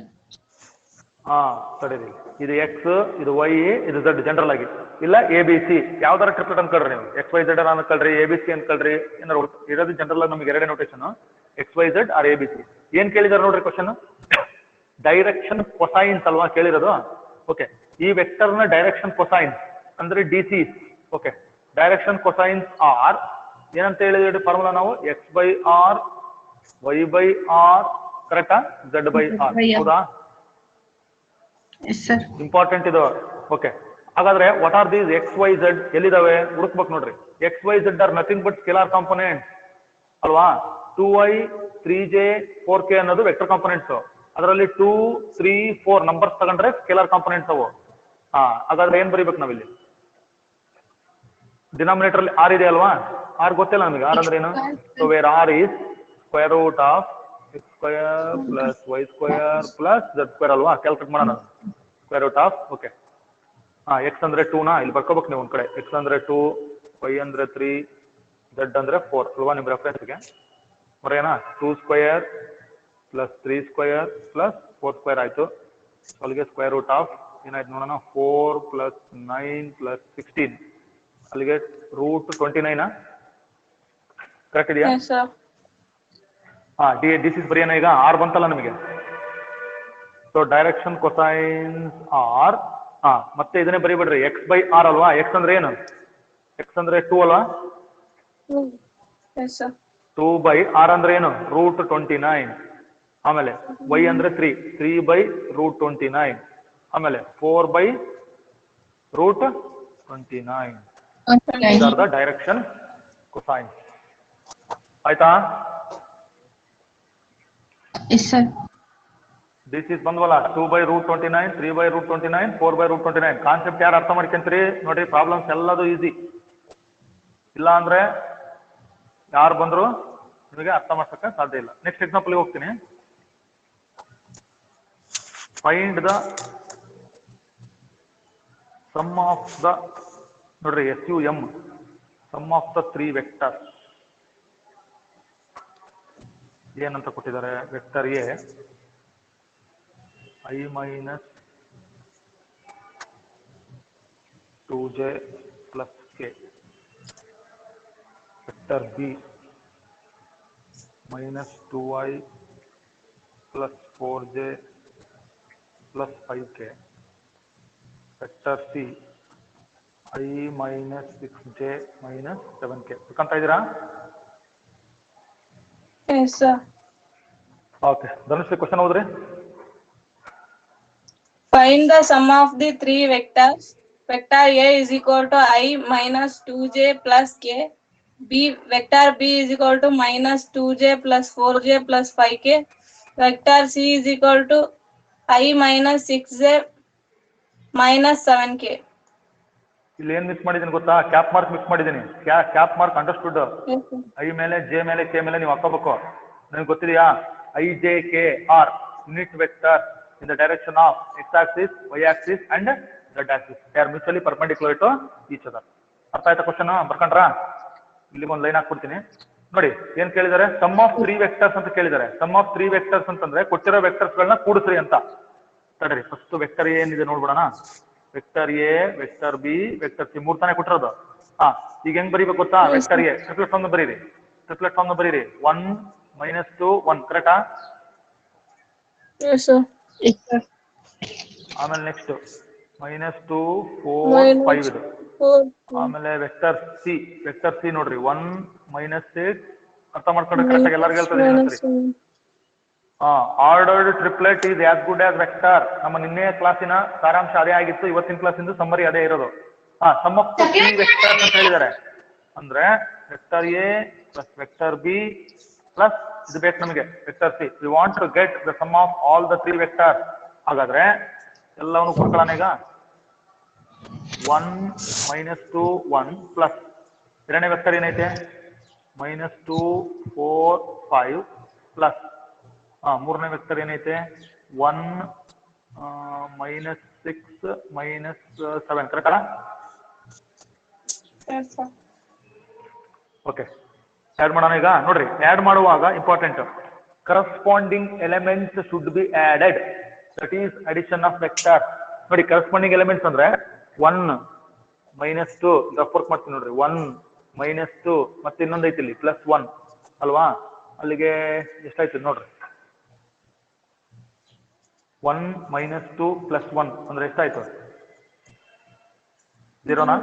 ತಡೀರಿ ಇದು ಎಕ್ಸ್ ಇದು ವೈ ಇದು ಝಡ್ ಜನರಲ್ ಆಗಿ ಇಲ್ಲ ಎ ಬಿ ಸಿ ಯಾವ್ದಾರ ಟ್ರಿಪ್ಲೆಟ್ ಅನ್ಕೊಳ್ರಿ ನೀವು ಎಕ್ಸ್ ವೈ ಝಡ್ ಅನ್ಕೊಳ್ರಿ ಎ ಬಿ ಸಿ ಅನ್ಕೊಳ್ರಿ ಏನಾರು ಇರೋದು ಜನರಲ್ ಆಗಿ ನಮಗೆ ಎರಡೇ notation X Y Z or A B C ಏನ್ ಕೇಳಿದಾರೆ ನೋಡ್ರಿ ಕ್ವಶನ್ ಡೈರೆಕ್ಷನ್ ಕೊಸೈನ್ಸ್ ಅಲ್ವಾ ಕೇಳಿರೋದು ಓಕೆ ಈ ವೆಕ್ಟರ್ ನ ಡೈರೆಕ್ಷನ್ ಕೊಸೈನ್ಸ್ ಅಂದ್ರೆ D C okay direction cosines are ಏನಂತ ಹೇಳಿದ್ರಿ ಫಾರ್ಮುಲಾ ನಾವು X by R Y by R ಕರೆಕ್ಟಾ ಝಡ್ ಬೈ ಆರ್ ಹೌದಾ Yes, sir. ಇಂಪಾರ್ಟೆಂಟ್ ಇದು ಓಕೆ ಹಾಗಾದ್ರೆ what are these X Y Z ಎಲ್ಲಿದಾವೆ ಹುಡುಕ್ಬೇಕು ನೋಡ್ರಿ X Y Z are nothing but scalar component ಅಲ್ವಾ 2i 3j 4k ಅನ್ನೋದು ವೆಕ್ಟರ್ ಕಾಂಪೊನೆಂಟ್ಸ್ ಅದರಲ್ಲಿ 2 3 4 ನಂಬರ್ಸ್ ತಗೊಂಡ್ರೆ ಸ್ಕೇಲಾರ್ ಕಾಂಪೊನೆಂಟ್ಸ್ ಅವು ಹಾಗಾದ್ರೆ ಏನ್ ಬರೀಬೇಕು ನಾವಿಲ್ಲಿ ಡಿನಾಮಿನೇಟರ್ ಅಲ್ಲಿ ಆರ್ ಇದೆ ಅಲ್ವಾ ಆರ್ ಗೊತ್ತಿಲ್ಲ ನಮಗೆ ಆರ್ ಅಂದ್ರೆ ಏನು so where r is square root of x square plus y square plus z square ಅಲ್ವಾ ಕ್ಯಾಲ್ಕುಲೇಟ್ ಮಾಡೋಣ square root of okay x ಅಂದ್ರೆ 2 ನ ಇಲ್ಲಿ ಬರ್ಕೋಬೇಕು ನೀವು ಒಂದ್ ಕಡೆ ಎಕ್ಸ್ ಅಂದ್ರೆ 2 y ಅಂದ್ರೆ 3 z ಅಂದ್ರೆ 4 ಅಲ್ವಾ ನಿಮ್ ರೆಫರೆನ್ಸ್ಗೆ ಬರೆಯೋಣ 2 square plus 3 square plus 4 square ಆಯ್ತು ಅಲ್ಲಿಗೆ ಸ್ಕ್ವೇರ್ ರೂಟ್ ಆಫ್ ಏನಾಯ್ತು ನೋಡೋಣ 4 ಪ್ಲಸ್ 9 ಪ್ಲಸ್ 16 ಅಲ್ಲಿಗೆ ರೂಟ್ 29 ಕರೆಕ್ಟ್ ಇದೆಯಾ Yes, sir. ದಿಸ್ ಇಸ್ ಬರೆಯೋಣ ಈಗ ಆರ್ ಬಂತಲ್ಲ ನಮಗೆ ಸೊ ಡೈರೆಕ್ಷನ್ ಕೊಸೈನ್ಸ್ ಆರ್ ಮತ್ತೆ ಇದನ್ನೇ ಬರೀಬಿಡ್ರಿ ಎಕ್ಸ್ ಬೈ ಆರ್ ಅಲ್ವಾ ಎಕ್ಸ್ ಅಂದ್ರೆ ಏನು ಎಕ್ಸ್ ಅಂದ್ರೆ 2 ಅಲ್ವಾ Yes, sir. 2 ಬೈ ಆರ್ ಅಂದ್ರೆ ಏನು ರೂಟ್ 29 ಆಮೇಲೆ ವೈ ಅಂದ್ರೆ 3 ಬೈ ರೂಟ್ 29 ಆಮೇಲೆ 4 by root 29 these are the direction cosine ಆಯ್ತಾ Yes, sir. ದಿಸ್ ಇಸ್ ಬಂದ್ವಲ್ಲ 2 by root 29 3 by root 29 4 by root 29 concept ಯಾರು ಅರ್ಥ ಮಾಡ್ಕೊಂತೀರಿ ನೋಡ್ರಿ ಪ್ರಾಬ್ಲಮ್ಸ್ ಎಲ್ಲದು ಈಸಿ ಇಲ್ಲ ಅಂದ್ರೆ ಯಾರು ಬಂದ್ರು ನಿಮಗೆ ಅರ್ಥ ಮಾಡ್ಸಕ್ಕೆ ಸಾಧ್ಯ ಇಲ್ಲ ನೆಕ್ಸ್ಟ್ ಎಕ್ಸಾಂಪಲ್ ಹೋಗ್ತೀನಿ find the sum of the ನೋಡ್ರಿ SUM sum of the 3 vector ಏನಂತ ಕೊಟ್ಟಿದ್ದಾರೆ vector a i minus 2j plus k vector b minus 2i plus 4j plus 5k vector c i minus 6j minus 7k ಕಂತ ಇದೀರಾ Yes, sir. Okay Dhanush question ಓದ್ರಿ Find the sum of the three vectors. Vector A is equal to I minus 2j plus k. Vector B is equal to minus 2j plus 4j plus 5k. Vector C is equal to I minus 6j minus 7k. ಇಲ್ಲಿ ಏನ್ ಮಿಸ್ ಮಾಡಿದೀನಿ ಗೊತ್ತಾ? ಕ್ಯಾಪ್ ಮಾರ್ಕ್ ಮಿಸ್ ಮಾಡಿದೀನಿ. Cap mark understood. ಐ ಮೇಲೆ ಜೆ ಮೇಲೆ ಕೆ ಮೇಲೆ ನೀವು ಹಾಕೋಬೇಕು. ನನಗೆ ಗೊತ್ತಿದೆಯಾ? I J k are unit vector in the direction of x axis, Y axis and Z axis. They are mutually perpendicular to each other. ಅರ್ಥ ಆಯ್ತಾ ಕ್ವಶನ್? ಬರ್ಕೊಂಡ್ರಾ? ಇಲ್ಲಿ ಒಂದು ಲೈನ್ ಹಾಕ್ಬಿಡ್ತೀನಿ ನೋಡಿ. ಏನ್ ಕೇಳಿದಾರೆ? ಸಮ್ ಆಫ್ 3 ವೆಕ್ಟರ್ಸ್ ಅಂತ ಕೇಳಿದಾರೆ. ಸಮ್ ಆಫ್ 3 ವೆಕ್ಟರ್ಸ್ ಅಂತಂದ್ರೆ ಕೊಟ್ಟಿರೋ ವೆಕ್ಟರ್ಸ್ ಗಳನ್ನ ಕೂಡಿಸ್ರಿ ಅಂತ. ತಡ್ರಿ, ಫಸ್ಟ್ ವೆಕ್ಟರ್ ಏನಿದೆ ನೋಡ್ಬಿಡೋಣ. Vector A, vector B, vector C 3 ತಾನೇ ಕೊಟ್ಟಿರೋದು. ಈಗ ಹೆಂಗ್ ಬರೀಬೇಕು ಗೊತ್ತಾ? ವೆಕ್ಟರ್ ಎ ಟ್ರಿಪ್ಲೆಟ್ ಫಾರ್ಮ್ ಬರೀರಿ. ಟ್ರಿಪ್ಲೆಟ್ ಫಾರ್ಮ್ ಬರೀರಿ. 1 -2 1 ಕರೆಕ್ಟಾ? ಆಮೇಲೆ ನೆಕ್ಸ್ಟ್ -2 4 5 ಇದು. ಆಮೇಲೆ ವೆಕ್ಟರ್ ಸಿ ನೋಡ್ರಿ 1 -6. ಅರ್ಥ ಮಾಡ್ಕೊಂಡ್ರೆ ಕರೆಕ್ಟ್ ಆಗಿ ಎಲ್ಲರಿಗೂ ಹೇಳ್ತದೆ. Ordered triplet is as good as vector. ನಮ್ಮ ನಿನ್ನೆ ಕ್ಲಾಸಿನ ಸಾರಾಂಶ ಅದೇ ಆಗಿತ್ತು. ಇವತ್ತಿನ ಕ್ಲಾಸಿಂದ ಸಮ್ಮರಿ ಅದೇ ಇರೋದು. ಸಮ್ ಆಫ್ 3 ವೆಕ್ಟರ್ಸ್ ಅಂತ ಹೇಳಿದ್ದಾರೆ. ಅಂದ್ರೆ vector A plus vector b plus ಇದು ಬೇಕು ನಮಗೆ vector c. We want to get the sum of all the 3 vector. ಹಾಗಾದ್ರೆ ಎಲ್ಲವನ್ನು ಕೊಡ್ಕೊಳ್ಳೋಣ. ಈಗ 1 -2 1 ಪ್ಲಸ್ ಎರಡನೇ ವೆಕ್ಟರ್ ಏನೈತೆ? -2 4 5 ಪ್ಲಸ್ ಮೂರನೇ ವೆಕ್ಟರ್ ಏನೈತೆ? 1 -6 -7 ಕರೆಕ್ಟಾ? ಓಕೆ, ಆಡ್ ಮಾಡೋಣ. ಈಗ ನೋಡ್ರಿ, ಆಡ್ ಮಾಡುವಾಗ important corresponding elements should be added. That is addition of vector. ನೋಡಿ, ಕರಸ್ಪಾಂಡಿಂಗ್ ಎಲಿಮೆಂಟ್ಸ್ ಅಂದ್ರೆ 1 -2 ರಫ್ ವರ್ಕ್ ಮಾಡ್ತೀನಿ ನೋಡ್ರಿ. 1 -2 ಮತ್ತೆ ಇನ್ನೊಂದು ಐತಿ ಇಲ್ಲಿ +1 ಅಲ್ವಾ? ಅಲ್ಲಿಗೆ ಎಷ್ಟಾಯ್ತು ನೋಡ್ರಿ. 1 -2 +1 ಅಂದ್ರೆ ಎಷ್ಟಾಯ್ತು? 0ನಾ?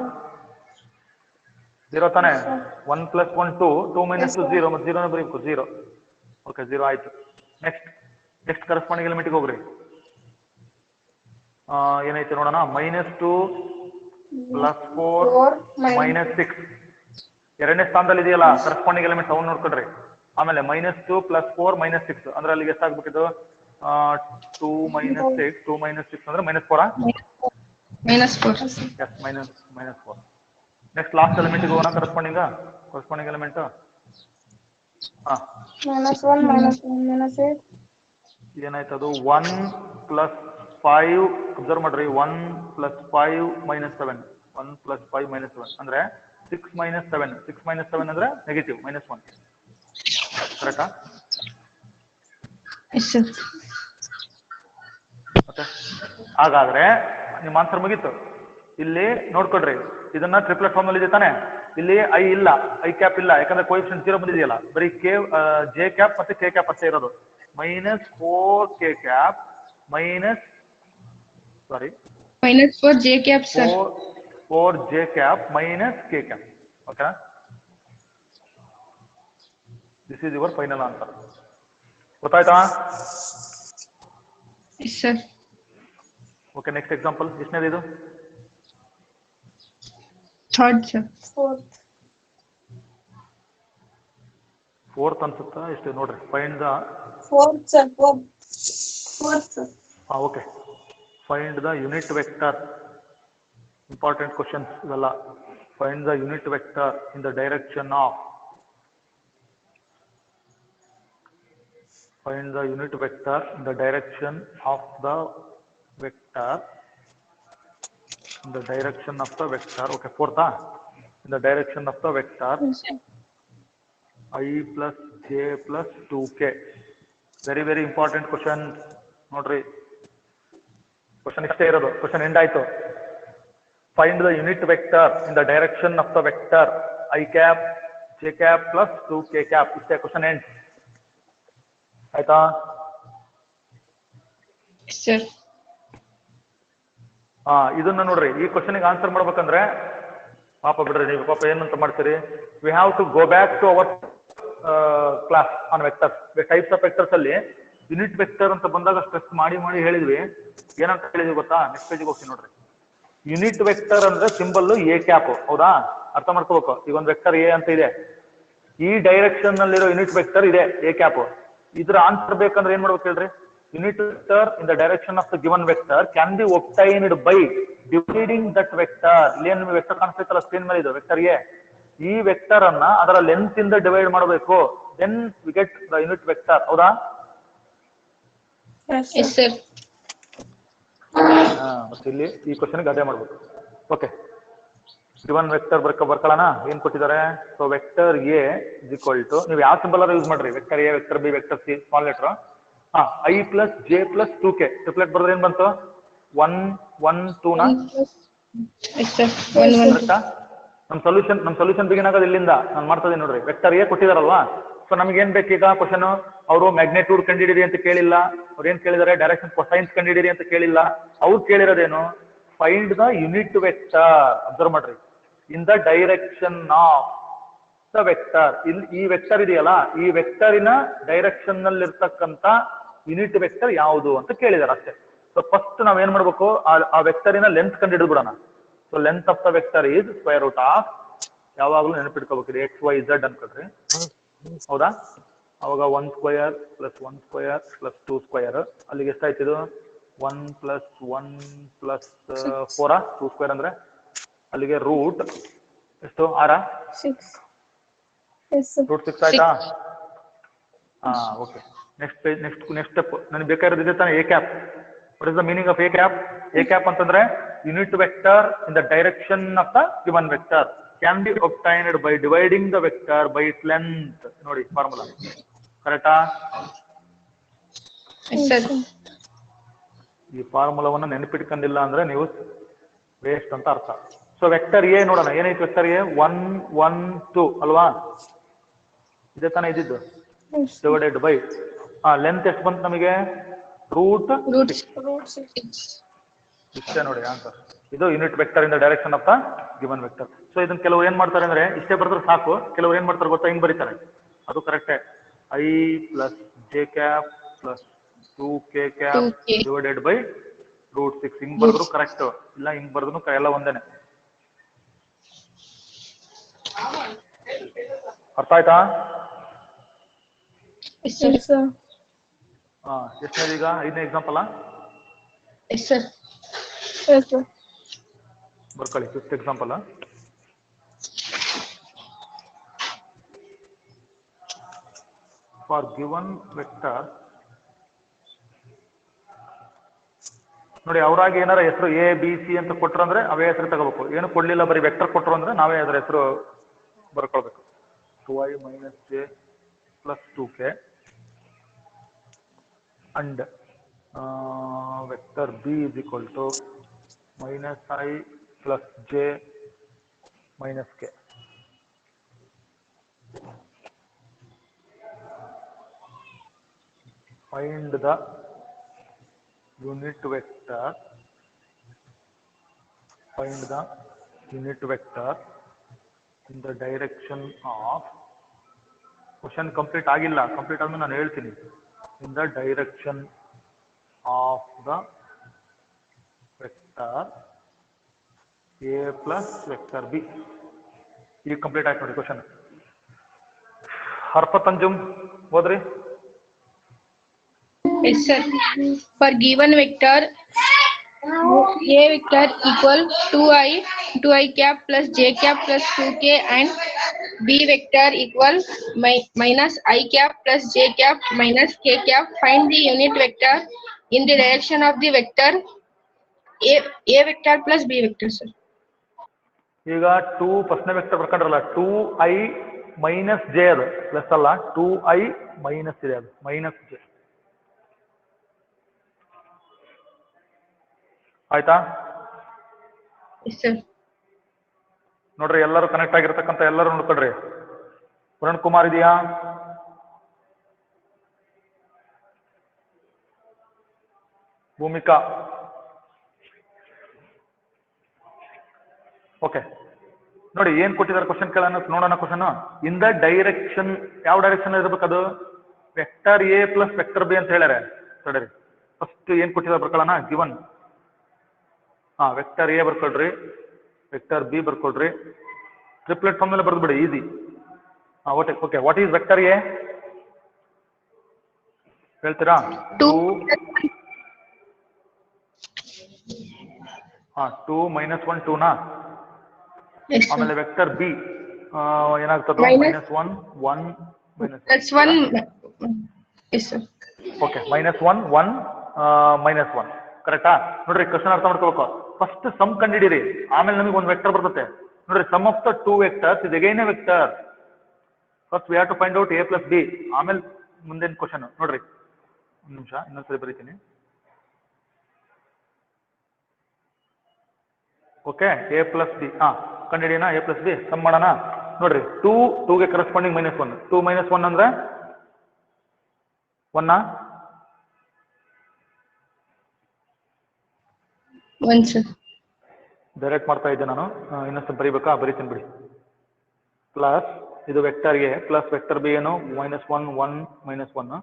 0 ತಾನೆ? 1 + 1 2 2 -2 0 ಮತ್ತೆ 0 ಬರೀಬೇಕು 0. ಓಕೆ, 0 ಆಯ್ತು. ನೆಕ್ಸ್ಟ್ ಕರಸ್ಪಾಂಡಿಂಗ್ ಎಲಿಮೆಂಟ್ಗೆ ಹೋಗ್ರಿ. ಏನೈತೆ ನೋಡೋಣ. -2 +4 -6 ಎರಡನೇ ಸ್ಥಾನದಲ್ಲಿ ಇದೆಯಲ್ಲ ಕರಸ್ಪಾಂಡಿಂಗ್ ಎಲಿಮೆಂಟ್ಸ್, ಅವ್ನು ನೋಡ್ಕೊಡ್ರಿ. ಆಮೇಲೆ -2 +4 -6 ಅಂದ್ರೆ ಅಲ್ಲಿಗೆ ಎಷ್ಟಾಗ್ಬೇಕಿದು? 2 -6 2 -6 ಅಂದ್ರೆ -4. -4. ನೆಕ್ಸ್ಟ್ ಲಾಸ್ಟ್ ಎಲಿಮೆಂಟ್ ಹೋಗೋಣ. ಕರಸ್ಪಾಂಡಿಂಗ್ ಎಲಿಮೆಂಟ್ ಏನಾಯ್ತು? ಅದು 1 + 5 ಅಬ್ಸರ್ವ್ ಮಾಡ್ರಿ. 1 + 5 -7 1 + 5 -7 ಅಂದ್ರೆ 6 -7 6 -7 ಅಂದ್ರೆ ನೆಗೆಟಿವ್ -1. ಕರೆಕ್ಟಾ? ಓಕೆ, ಹಾಗಾದ್ರೆ ನಿಮ್ಮ ಆನ್ಸರ್ ಮುಗೀತು. ಇಲ್ಲಿ ನೋಡ್ಕೊಡ್ರಿ, ಇದನ್ನ ಟ್ರಿಪ್ಲೆಟ್ ಫಾರ್ಮ್ ಅಲ್ಲಿ ಇದೆ ತಾನೆ? ಇಲ್ಲಿ ಐ ಇಲ್ಲ, ಐ ಕ್ಯಾಪ್ ಇಲ್ಲ, ಯಾಕಂದ್ರೆ ಕೋಎಫಿಷಿಯಂಟ್ 0 ಬಂದಿದೆಯಲ್ಲ. ಬರೀ ಜೆ ಕ್ಯಾಪ್ ಮತ್ತೆ ಕೆ ಕ್ಯಾಪ್ ಅಷ್ಟೇ ಇರೋದು. -4 K cap -4 j cap sir. 4 j cap - k cap. Okay, this is your final answer. ಗೊತ್ತಾಯ್ತಾ? Yes sir. Okay, next example. ಎಷ್ಟನೇದು ಇದು? Third sir. Fourth ಅನ್ಸುತ್ತಾ? ಎಷ್ಟು ನೋಡ್ರಿ. Find the Fourth sir. Okay, find the unit vector. Important questions ಇವೆಲ್ಲ. Find the unit vector in the direction of find the unit vector in the direction of the vector okay, fourth in the direction of the vector I plus j plus 2k. very very important question. nodri, question ಇಷ್ಟೇ ಇರೋದು. question end ಆಯ್ತು. find the unit vector in the direction of the vector I cap j cap plus 2k cap. ಇಷ್ಟೇ question end. ಆಯ್ತಾ? ಸರ್, ಇದನ್ನ ನೋಡ್ರಿ. ಈ ಕ್ವಶನ್ಗೆ ಆನ್ಸರ್ ಮಾಡ್ಬೇಕಂದ್ರೆ ಪಾಪ ಬಿಡ್ರಿ ನೀವು. ಪಾಪ ಏನಂತ ಮಾಡ್ತೀರಿ? We have to go back to our class on vectors. Types of vectors ಅಲ್ಲಿ ಯೂನಿಟ್ ವೆಕ್ಟರ್ ಅಂತ ಬಂದಾಗ ಸ್ಟ್ರೆಸ್ ಮಾಡಿ ಹೇಳಿದ್ವಿ. ಏನಂತ ಹೇಳಿದ್ವಿ ಗೊತ್ತಾ? ನೆಕ್ಸ್ಟ್ ಪೇಜ್ಗೆ ಹೋಗ್ತೀನಿ ನೋಡ್ರಿ. ಯೂನಿಟ್ ವೆಕ್ಟರ್ ಅಂದ್ರೆ ಸಿಂಬಲ್ ಎ ಕ್ಯಾಪ್. ಹೌದಾ? ಅರ್ಥ ಮಾಡ್ಕೋಬೇಕು. ಈಗ ಒಂದು ವೆಕ್ಟರ್ ಎ ಅಂತ ಇದೆ. ಈ ಡೈರೆಕ್ಷನ್ ನಲ್ಲಿರೋ ಯೂನಿಟ್ ವೆಕ್ಟರ್ ಇದೆ ಎ ಕ್ಯಾಪ್. ಇದ್ರ ಆನ್ಸರ್ ಬೇಕಂದ್ರೆ ಏನ್ ಮಾಡ್ಬೇಕು ಹೇಳ್ರಿ? Unit vector in the direction of the given vector can be obtained by dividing that vector. ಇಲ್ಲಿ ನಿಮಗೆ ವೆಕ್ಟರ್ ಕಾಣಿಸ್ತೈತಲ್ಲ ಸ್ಕ್ರೀನ್ ಮೇಲೆ ಇದು ವೆಕ್ಟರ್ ಎ. ಈ ವೆಕ್ಟರ್ ಅನ್ನ ಅದರ ಲೆಂತ್ ಇಂದ ಡಿವೈಡ್ ಮಾಡಬೇಕು, then we get the unit vector. ಹೌದಾ? Yes, Yes, sir. sir. ಮತ್ತೆ ಇಲ್ಲಿ ಈ ಕ್ವಶನ್ ಅದೇ ಮಾಡ್ಬೇಕು. ಓಕೆ, ಗಿವನ್ ವೆಕ್ಟರ್ ಬರ್ಕೊಳ್ಳೋಣ. ಏನ್ ಕೊಟ್ಟಿದ್ದಾರೆ? So vector A is equal to, ನೀವು ಯಾವ ಸಿಂಬಲ್ ಯೂಸ್ ಮಾಡ್ರಿ, vector A, vector B, vector C, small letter. I plus J plus 2k triplet ಬರೆದ್ರೆ ಏನ್ ಬಂತು? 1 1 2 ನ 1 plus. Yes, sir. 1 1 2. ಕರೆಕ್ಟಾ? ನಮ್ ಸೊಲ್ಯೂಷನ್ ಬಿಗಿನ್ ಆಗೋದು ಇಲ್ಲಿಂದ. ನಾನು ಮಾಡ್ತಾ ಇದೀನಿ ನೋಡ್ರಿ. ವೆಕ್ಟರ್ ಎ ಕೊಟ್ಟಿದಾರಲ್ವಾ, ಸೊ ನಮ್ಗೆ ಏನ್ ಬೇಕೀಗ ಕ್ವಶನ್? ಅವರು ಮ್ಯಾಗ್ನೆಟ್ಯೂಡ್ ಕಂಡಿಡಿರಿ ಅಂತ ಕೇಳಿಲ್ಲ, ಅವ್ರು ಏನ್ ಕೇಳಿದಾರೆ? ಡೈರೆಕ್ಷನ್ ಕೊಸೈನ್ಸ್ ಕಂಡಿಡಿರಿ ಅಂತ ಕೇಳಿಲ್ಲ. ಅವ್ರು ಕೇಳಿರೋದೇನು? Find the unit vector. Observe ಮಾಡ್ರಿ, in the direction of the vector. ಇಲ್ಲಿ ಈ ವೆಕ್ಟರ್ ಇದೆಯಲ್ಲ, ಈ ವೆಕ್ಟರಿನ ಡೈರೆಕ್ಷನ್ ನಲ್ಲಿ ಇರ್ತಕ್ಕಂತ ಯೂನಿಟ್ ವೆಕ್ಟರ್ ಯಾವುದು ಅಂತ ಕೇಳಿದಾರೆ ಅಷ್ಟೇ. ಸೊ ಫಸ್ಟ್ ನಾವ್ ಏನ್ ಮಾಡ್ಬೇಕು? ಆ ವೆಕ್ಟರಿನ ಲೆಂತ್ ಕಂಡು ಹಿಡಿದ್ಬಿಡೋಣ. So length of the vector is square root of, ಯಾವಾಗಲೂ ನೆನಪಿಟ್ಕೋಬೇಕು, ಎಕ್ಸ್ ವೈ ಝೆಡ್ ಅನ್ಕೊಳ್ರಿ. ಹೌದಾ? ಅವಾಗ 1 square plus 1 square plus 2 square, ಅಲ್ಲಿಗೆ ಎಷ್ಟಾಯ್ತು ಇದು? 1 ಪ್ಲಸ್ 1 ಪ್ಲಸ್ 4 2 ಸ್ಕ್ವೇರ್ ಅಂದ್ರೆ ಅಲ್ಲಿಗೆ ರೂಟ್ ಎಷ್ಟು? 6 6. Yes, sir. ರೂಟ್ 6 ಆಯ್ತಾ? ಓಕೆ. ನೆಕ್ಸ್ಟ್ ಸ್ಟೆಪ್ ನನಗೆ ಬೇಕಾಗಿರೋದು ಇದೆ ತಾನೆ, A cap. What is the meaning of A cap? A cap ಅಂತಂದ್ರೆ unit vector in the direction of the given vector can be obtained by dividing the vector by its length. ನೋಡಿ ಫಾರ್ಮುಲಾ, ಕರೆಕ್ಟಾ? Yes, sir. ಈ ಫಾರ್ಮುಲಾವನ್ನ ನೆನಪಿಟ್ಕೊಂಡಿಲ್ಲ ಅಂದ್ರೆ ನೀವು ವೇಸ್ಟ್ ಅಂತ ಅರ್ಥ. ಸೊ ವೆಕ್ಟರ್ ಎ ನೋಡೋಣ, ಏನೈತಿ ವೆಕ್ಟರ್ ಎ? 1 1 2 ಅಲ್ವಾ? ಇದೇ ತಾನೇ ಇದ್ದಿದ್ದು, Yes. ಡಿವೈಡೆಡ್ ಬೈ ಲೆಂತ್ ಎಷ್ಟು ಬಂತು ನಮಗೆ? Root Root 6. ಇಷ್ಟೇ ನೋಡಿ ಆನ್ಸರ್. ಇದು unit vector in the direction of the given vector. So ಇದನ್ನ ಕೆಲವರು ಏನ್ ಮಾಡ್ತಾರೆ ಅಂದ್ರೆ ಇಷ್ಟೇ ಬರೆದ್ರೆ ಸಾಕು, ಕೆಲವರು ಏನ್ ಮಾಡ್ತಾರೆ ಗೊತ್ತಾ? ಹಿಂಗ್ ಬರೀತಾರೆ, ಅದು ಕರೆಕ್ಟೇ. I plus J cap plus 2k cap 2k. Divided by root 6. ಹಿಂಗ್ ಬರೆದ್ರು ಕರೆಕ್ಟ್, ಇಲ್ಲ ಹಿಂಗ್ ಬರೆದ್ರು ಎಲ್ಲ ಒಂದೇನೆ. ಅರ್ಥ ಆಯ್ತಾ? Yes, sir. Yes, sir. ಎಷ್ಟನೇದು ಈಗ? 5ನೇ example Yes, sir. Yes, sir. ಬರ್ಕೊಳ್ಳಿ. 5th example. For given vector, ನೋಡಿ ಅವರಾಗಿ ಏನಾರ ಹೆಸರು ಎ ಬಿ ಸಿ ಅಂತ ಕೊಟ್ರು ಅಂದ್ರೆ ಅವೇ ಹೆಸರು ತಗೋಬೇಕು. ಏನು ಕೊಡ್ಲಿಲ್ಲ, ಬರೀ ವೆಕ್ಟರ್ ಕೊಟ್ರು ಅಂದ್ರೆ ನಾವೇ ಅದರ ಹೆಸರು ಬರ್ಕೊಳ್ಬೇಕು. 2i minus j plus 2k and vector b is equal to minus I plus j minus k. Find the unit vector. Find the unit vector in the direction of. Question complete ಆಗಿಲ್ಲ, ಕಂಪ್ಲೀಟ್ ಆದ್ಮೇಲೆ ನಾನು ಹೇಳ್ತೀನಿ. In the direction of the vector a plus vector b. ಈಗ ಕಂಪ್ಲೀಟ್ ಆಯ್ತು ನೋಡಿ ಕ್ವಶನ್. ಹರ್ಪತ್ ಅಂಜುಮ್ ಹೋದ್ರಿ? Yes, sir. For given vector, A vector equal 2i cap plus j cap plus 2k and B vector equal minus I cap plus j cap minus k cap. Find the unit vector in the direction of the vector A vector plus B vector, sir. ಈಗ 2 ಫಸ್ಟ್ನೇ ವೆಕ್ಟರ್ ಬರ್ಕೊಂಡ್ರಲ್ಲ, 2i ಮೈನಸ್ ಜೆ, ಅದು ಪ್ಲಸ್ ಅಲ್ಲ, 2i ಮೈನಸ್ ಇದೆ, ಅದು ಮೈನಸ್ ಜೆ. ಆಯ್ತಾ? Yes, sir. ನೋಡ್ರಿ ಎಲ್ಲರೂ ಕನೆಕ್ಟ್ ಆಗಿರ್ತಕ್ಕಂಥ ಎಲ್ಲರೂ ನೋಡ್ಕೊಳ್ರಿ. ವರುಣ್ ಕುಮಾರ್ ಇದೆಯಾ? ಭೂಮಿಕಾ? ಓಕೆ ನೋಡಿ ಏನ್ ಕೊಟ್ಟಿದ್ದಾರೆ ಕ್ವಶನ್ ಕೇಳೋಣ, ನೋಡೋಣ ಕ್ವಶನ್. ಇನ್ ದ ಡೈರೆಕ್ಷನ್, ಯಾವ ಡೈರೆಕ್ಷನ್ ಇರ್ಬೇಕು ಅದು? Vector A plus vector B ಅಂತ ಹೇಳ್ಯಾರೆ. ತಡೀರಿ, ಫಸ್ಟ್ ಏನ್ ಕೊಟ್ಟಿದ್ದಾರೆ ಬರ್ಕೊಳ್ಳೋಣ. ಗಿವನ್ ವೆಕ್ಟರ್ ಎ ಬರ್ಕೊಳ್ರಿ, ವೆಕ್ಟರ್ ಬಿ ಬರ್ಕೊಳ್ರಿ, ಟ್ರಿಪ್ಲೆಟ್ ಫಾರ್ಮ್ ಮೇಲೆ ಬರ್ದು ಬಿಡಿ, easy. Okay, what is vector A ಹೇಳ್ತೀರಾ? 2 2 -1 2 ನಾ Yes, sir. ಆಮೇಲೆ ವೆಕ್ಟರ್ ಬಿ ಏನಾಗ್ತದೆ Minus- -1 1 That's one. Yes, sir. ಓಕೆ -1 1 -1 ಕರೆಕ್ಟಾ ನೋಡ್ರಿ ಕ್ವಶನ್ ಅರ್ಥ ಮಾಡ್ಕೋಬೇಕು ಫಸ್ಟ್ ಸಮ್ ಕಂಡಿಡೀರಿ ಆಮೇಲೆ ನಮಗೆ ಒಂದು ವೆಕ್ಟರ್ ಬರ್ತದೆ ನೋಡ್ರಿ ಸಮ್ ಆಫ್ ದ 2 ವೆಕ್ಟರ್ಸ್ ಇದು again A vector first we have to find out a plus B ಆಮೇಲೆ ಮುಂದಿನ ಕ್ವಶನ್ ನೋಡ್ರಿ ಒಂದು ನಿಮಿಷ ಇನ್ನೊಂದ್ಸರಿ ಬರೀತೀನಿ ಓಕೆ a ಪ್ಲಸ್ ಬಿ ಕಂಡಿಡಿಯೋಣ a ಪ್ಲಸ್ ಬಿ ಸಮ್ ಮಾಡೋಣ ನೋಡ್ರಿ 2 ಗೆ ಕರೆಸ್ಪಾಂಡಿಂಗ್ -1 2 -1 ಅಂದ್ರೆ 1 One, sir. ಡೈರೆಕ್ಟ್ ಮಾಡ್ತಾ ಇದ್ದೆ ನಾನು ಇನ್ನೊಂದು ಬರೀಬೇಕಾ ಬರೀತೀನಿ ಬಿಡಿ ಪ್ಲಸ್ ಇದು vector A plus vector B ಏನು -1 1 -1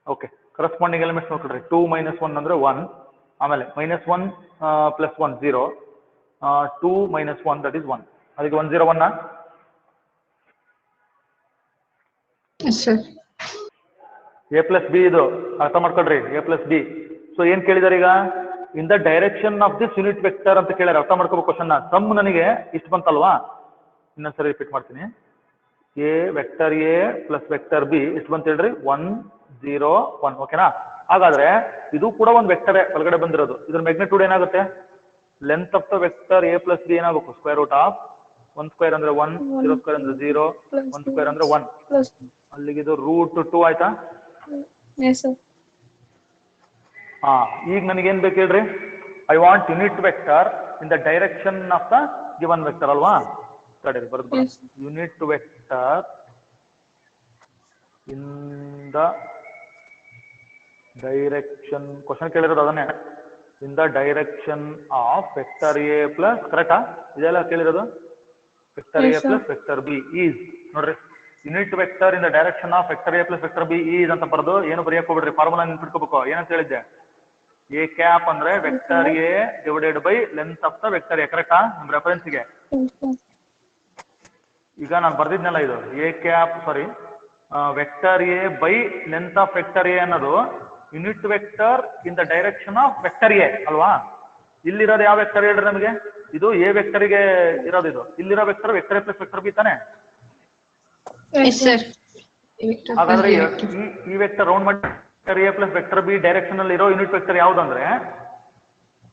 ಓಕೆ ಕರೆಸ್ಪಾಂಡಿಂಗ್ ಎಲಿಮೆಂಟ್ಸ್ ನೋಡ್ಕೊಳ್ರಿ 2 -1 ಅಂದ್ರೆ 1 ಆಮೇಲೆ -1 + 1 0 2 -1 ದಟ್ ಇಸ್ 1 ಅದಕ್ಕೆ 1 0 1 Yes, sir. a plus B ಇದು ಅರ್ಥ ಮಾಡ್ಕೊಳ್ರಿ a ಪ್ಲಸ್ ಬಿ ಸೊ ಏನ್ ಕೇಳಿದಾರೆ ಈಗ ಇನ್ the direction of this unit vector ಅಂತ ಕೇಳ್ಯಾರ ಅರ್ಥ ಮಾಡ್ಕೋಬೇಕು ಕ್ವಶನ್ ಸಮ್ ನನಗೆ ಇಷ್ಟು ಬಂತಲ್ವಾ ಇನ್ನೊಂದ್ಸರಿ ರಿಪೀಟ್ ಮಾಡ್ತೀನಿ a vector a plus vector B ಎಷ್ಟು ಬಂತ ಹೇಳ್ರಿ 1 0 1 ಓಕೆನಾ ಹಾಗಾದ್ರೆ ಇದು ಕೂಡ ಒಂದು ವೆಕ್ಟರ್ ಒಳಗಡೆ ಬಂದಿರೋದು ಇದ್ರ ಮ್ಯಾಗ್ನಿಟ್ಯೂಡ್ ಏನಾಗುತ್ತೆ length of the vector a plus B ಏನಾಗಬೇಕು ಸ್ಕ್ವೇರ್ ರೂಟ್ ಆಫ್ 1 ಸ್ಕ್ವೇರ್ ಅಂದ್ರೆ 1 0 ಸ್ಕ್ವೇರ್ ಅಂದ್ರೆ 0 1 ಸ್ಕ್ವೇರ್ ಅಂದ್ರೆ 1 ಅಲ್ಲಿಗೆ ಇದು ರೂಟ್ 2 ಆಯ್ತಾ Yes, sir. ಈಗ ನನಗೇನ್ ಬೇಕು ಹೇಳ್ರಿ I want unit vector in the direction of the given vector ಅಲ್ವಾ ತಡೀರಿ ಬರೆದು Yes. Unit vector in the direction question ಕೇಳಿರೋದು ಅದನ್ನೇ in the direction of vector A plus ಕರೆಕ್ಟಾ ಇದೆಲ್ಲ ಕೇಳಿರೋದು vector A Yes, sir. Plus vector B is ನೋಡ್ರಿ unit vector in the direction of vector A plus vector B is ಅಂತ ಬರೆದು ಏನು ಬರೆಯಕ್ ಹೋಗ್ಬಿಡ್ರಿ ಫಾರ್ಮುಲಾ ನೆನ್ಪಿಟ್ಕೋಬೇಕು ಏನಂತ ಹೇಳಿದ್ದೆ ಎ ಕ್ಯಾಪ್ ಅಂದ್ರೆ vector A divided by length of the vector A ಕರೆಕ್ಟಾ ನಿಮ್ ರೆಫರೆನ್ಸ್ಗೆ Yes, sir. ಈಗ ನಾನು ಬರ್ದಿದ್ನಲ್ಲ ಇದು A cap sorry vector A by length of vector A ಅನ್ನೋದು unit vector in the direction of vector A ಅಲ್ವಾ ಇಲ್ಲಿರೋದು ಯಾವ ವೆಕ್ಟರ್ ಹೇಳ್ರಿ ನಮಗೆ ಇದು ಎ ವೆಕ್ಟರ್ಗೆ ಇರೋದು ಇದು ಇಲ್ಲಿರೋ vector vector A plus vector B ತಾನೆ Yes, sir. Vector plus ಹಾಗಾದ್ರೆ A vector. ಈ ವೆಕ್ಟರ್ ರೌಂಡ್ ಮಾಡಿ vector A plus vector B direction ಅಲ್ಲಿ ಇರೋ ಯೂನಿಟ್ ವೆಕ್ಟರ್ ಯಾವ್ದಂದ್ರೆ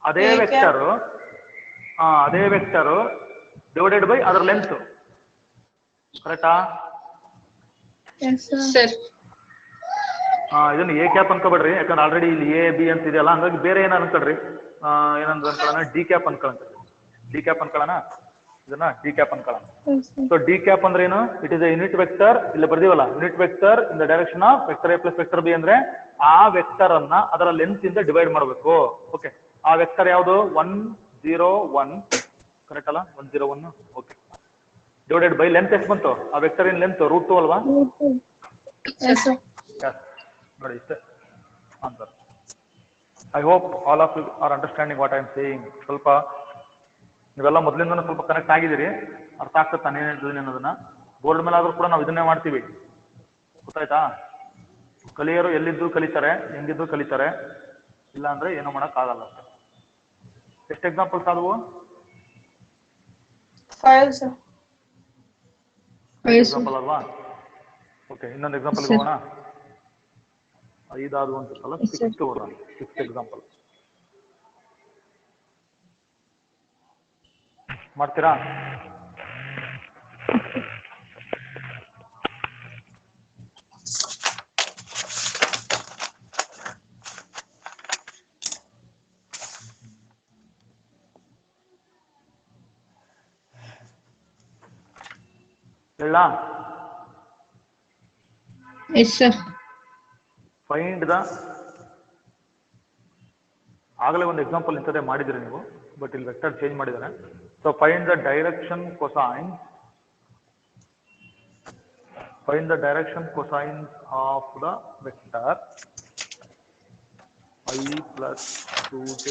ಅದೇ A ವೆಕ್ಟರ್ ಡಿವೈಡೆಡ್ ಬೈ ಅದರ ಲೆಂತ್ ಕರೆಕ್ಟಾ Yes, sir. Sir. ಇದನ್ನ ಎ ಕ್ಯಾಪ್ ಅನ್ಕೋಬೇಡ್ರಿ ಯಾಕಂದ್ರೆ ಆಲ್ರೆಡಿ ಇಲ್ಲಿ ಎ ಬಿ ಅಂತ ಇದೆಯಲ್ಲ ಹಂಗಾಗಿ ಬೇರೆ ಏನಾರು ಅನ್ಕೊಳ್ರಿ ಏನಂದ್ರೆ ಅನ್ಕೊಳ್ಳೋಣ ಡಿ ಕ್ಯಾಪ್ ಅನ್ಕೊಳ್ಳೋಣ ಇದನ್ನ ಡಿ ಕ್ಯಾಪ್ ಅನ್ಕೊಳ್ಳೋಣ Yes, sir. So D cap ಅಂದ್ರೆ ಏನು it is a unit vector ಇಲ್ಲಿ ಬರ್ದೀವಲ್ಲ unit vector in the direction of vector A plus vector B ಅಂದ್ರೆ ಆ ವೆಕ್ಟರ್ ಅನ್ನ ಅದರ ಲೆಂತ್ ಇಂದ ಡಿವೈಡ್ ಮಾಡಬೇಕು ಓಕೆ ಆ ವೆಕ್ಟರ್ ಯಾವುದು 1 0 1 ಕರೆಕ್ಟ್ ಅಲ್ಲ 1 0 1 ಓಕೆ ಡಿವೈಡೆಡ್ ಬೈ ಲೆಂತ್ ಎಷ್ಟು ಬಂತು ಆ ವೆಕ್ಟರ್ ಇನ್ ಲೆಂತ್ √2 ಅಲ್ವಾ Yes, sir. Yes. ನೋಡಿ ಇಷ್ಟೇ answer I hope all of you are understanding what I am saying ಸ್ವಲ್ಪ ನೀವೆಲ್ಲ ಮೊದಲಿಂದನೂ ಸ್ವಲ್ಪ ಕನೆಕ್ಟ್ ಆಗಿದ್ದೀರಿ ಅರ್ಥ ಆಗ್ತದೆ ನಾನು ಏನು ಹೇಳ್ತಿದ್ದೀನಿ ಅನ್ನೋದನ್ನ ಬೋರ್ಡ್ ಮೇಲೆ ಆದ್ರೂ ಕೂಡ ನಾವು ಇದನ್ನೇ ಮಾಡ್ತೀವಿ ಗೊತ್ತಾಯ್ತಾ ಕಲಿಯರು ಎಲ್ಲಿದ್ದು ಕಲಿತಾರೆ ಹೆಂಗಿದ್ದು ಕಲಿತಾರೆ ಇಲ್ಲ ಅಂದ್ರೆ ಏನೋ ಮಾಡೋಕ್ಕಾಗಲ್ಲ ಎಷ್ಟು ಎಕ್ಸಾಂಪಲ್ಸ್ ಆದವು 5, sir. Yes, sir. ಎಕ್ಸಾಂಪಲ್ ಅಲ್ವಾ ಓಕೆ ಇನ್ನೊಂದು ಎಕ್ಸಾಂಪಲ್ Sir. ಹೋಗೋಣ 5 ಆದವು ಅನ್ಸುತ್ತಲ್ಲ Yes, sir. 6 ಹೋಗೋಣ 6th ಎಕ್ಸಾಂಪಲ್ ಮಾಡ್ತೀರಾ ಹೇಳ Yes, sir. ಫೈಂಡ್ ದ ಆಗಲೇ ಒಂದು ಎಕ್ಸಾಂಪಲ್ ಇಂಥದ್ದೇ ಮಾಡಿದ್ರಿ ನೀವು ಬಟ್ ಇಲ್ಲಿ ವೆಕ್ಟರ್ ಚೇಂಜ್ ಮಾಡಿದ್ದಾರೆ so find the direction cosines of the vector I plus 2j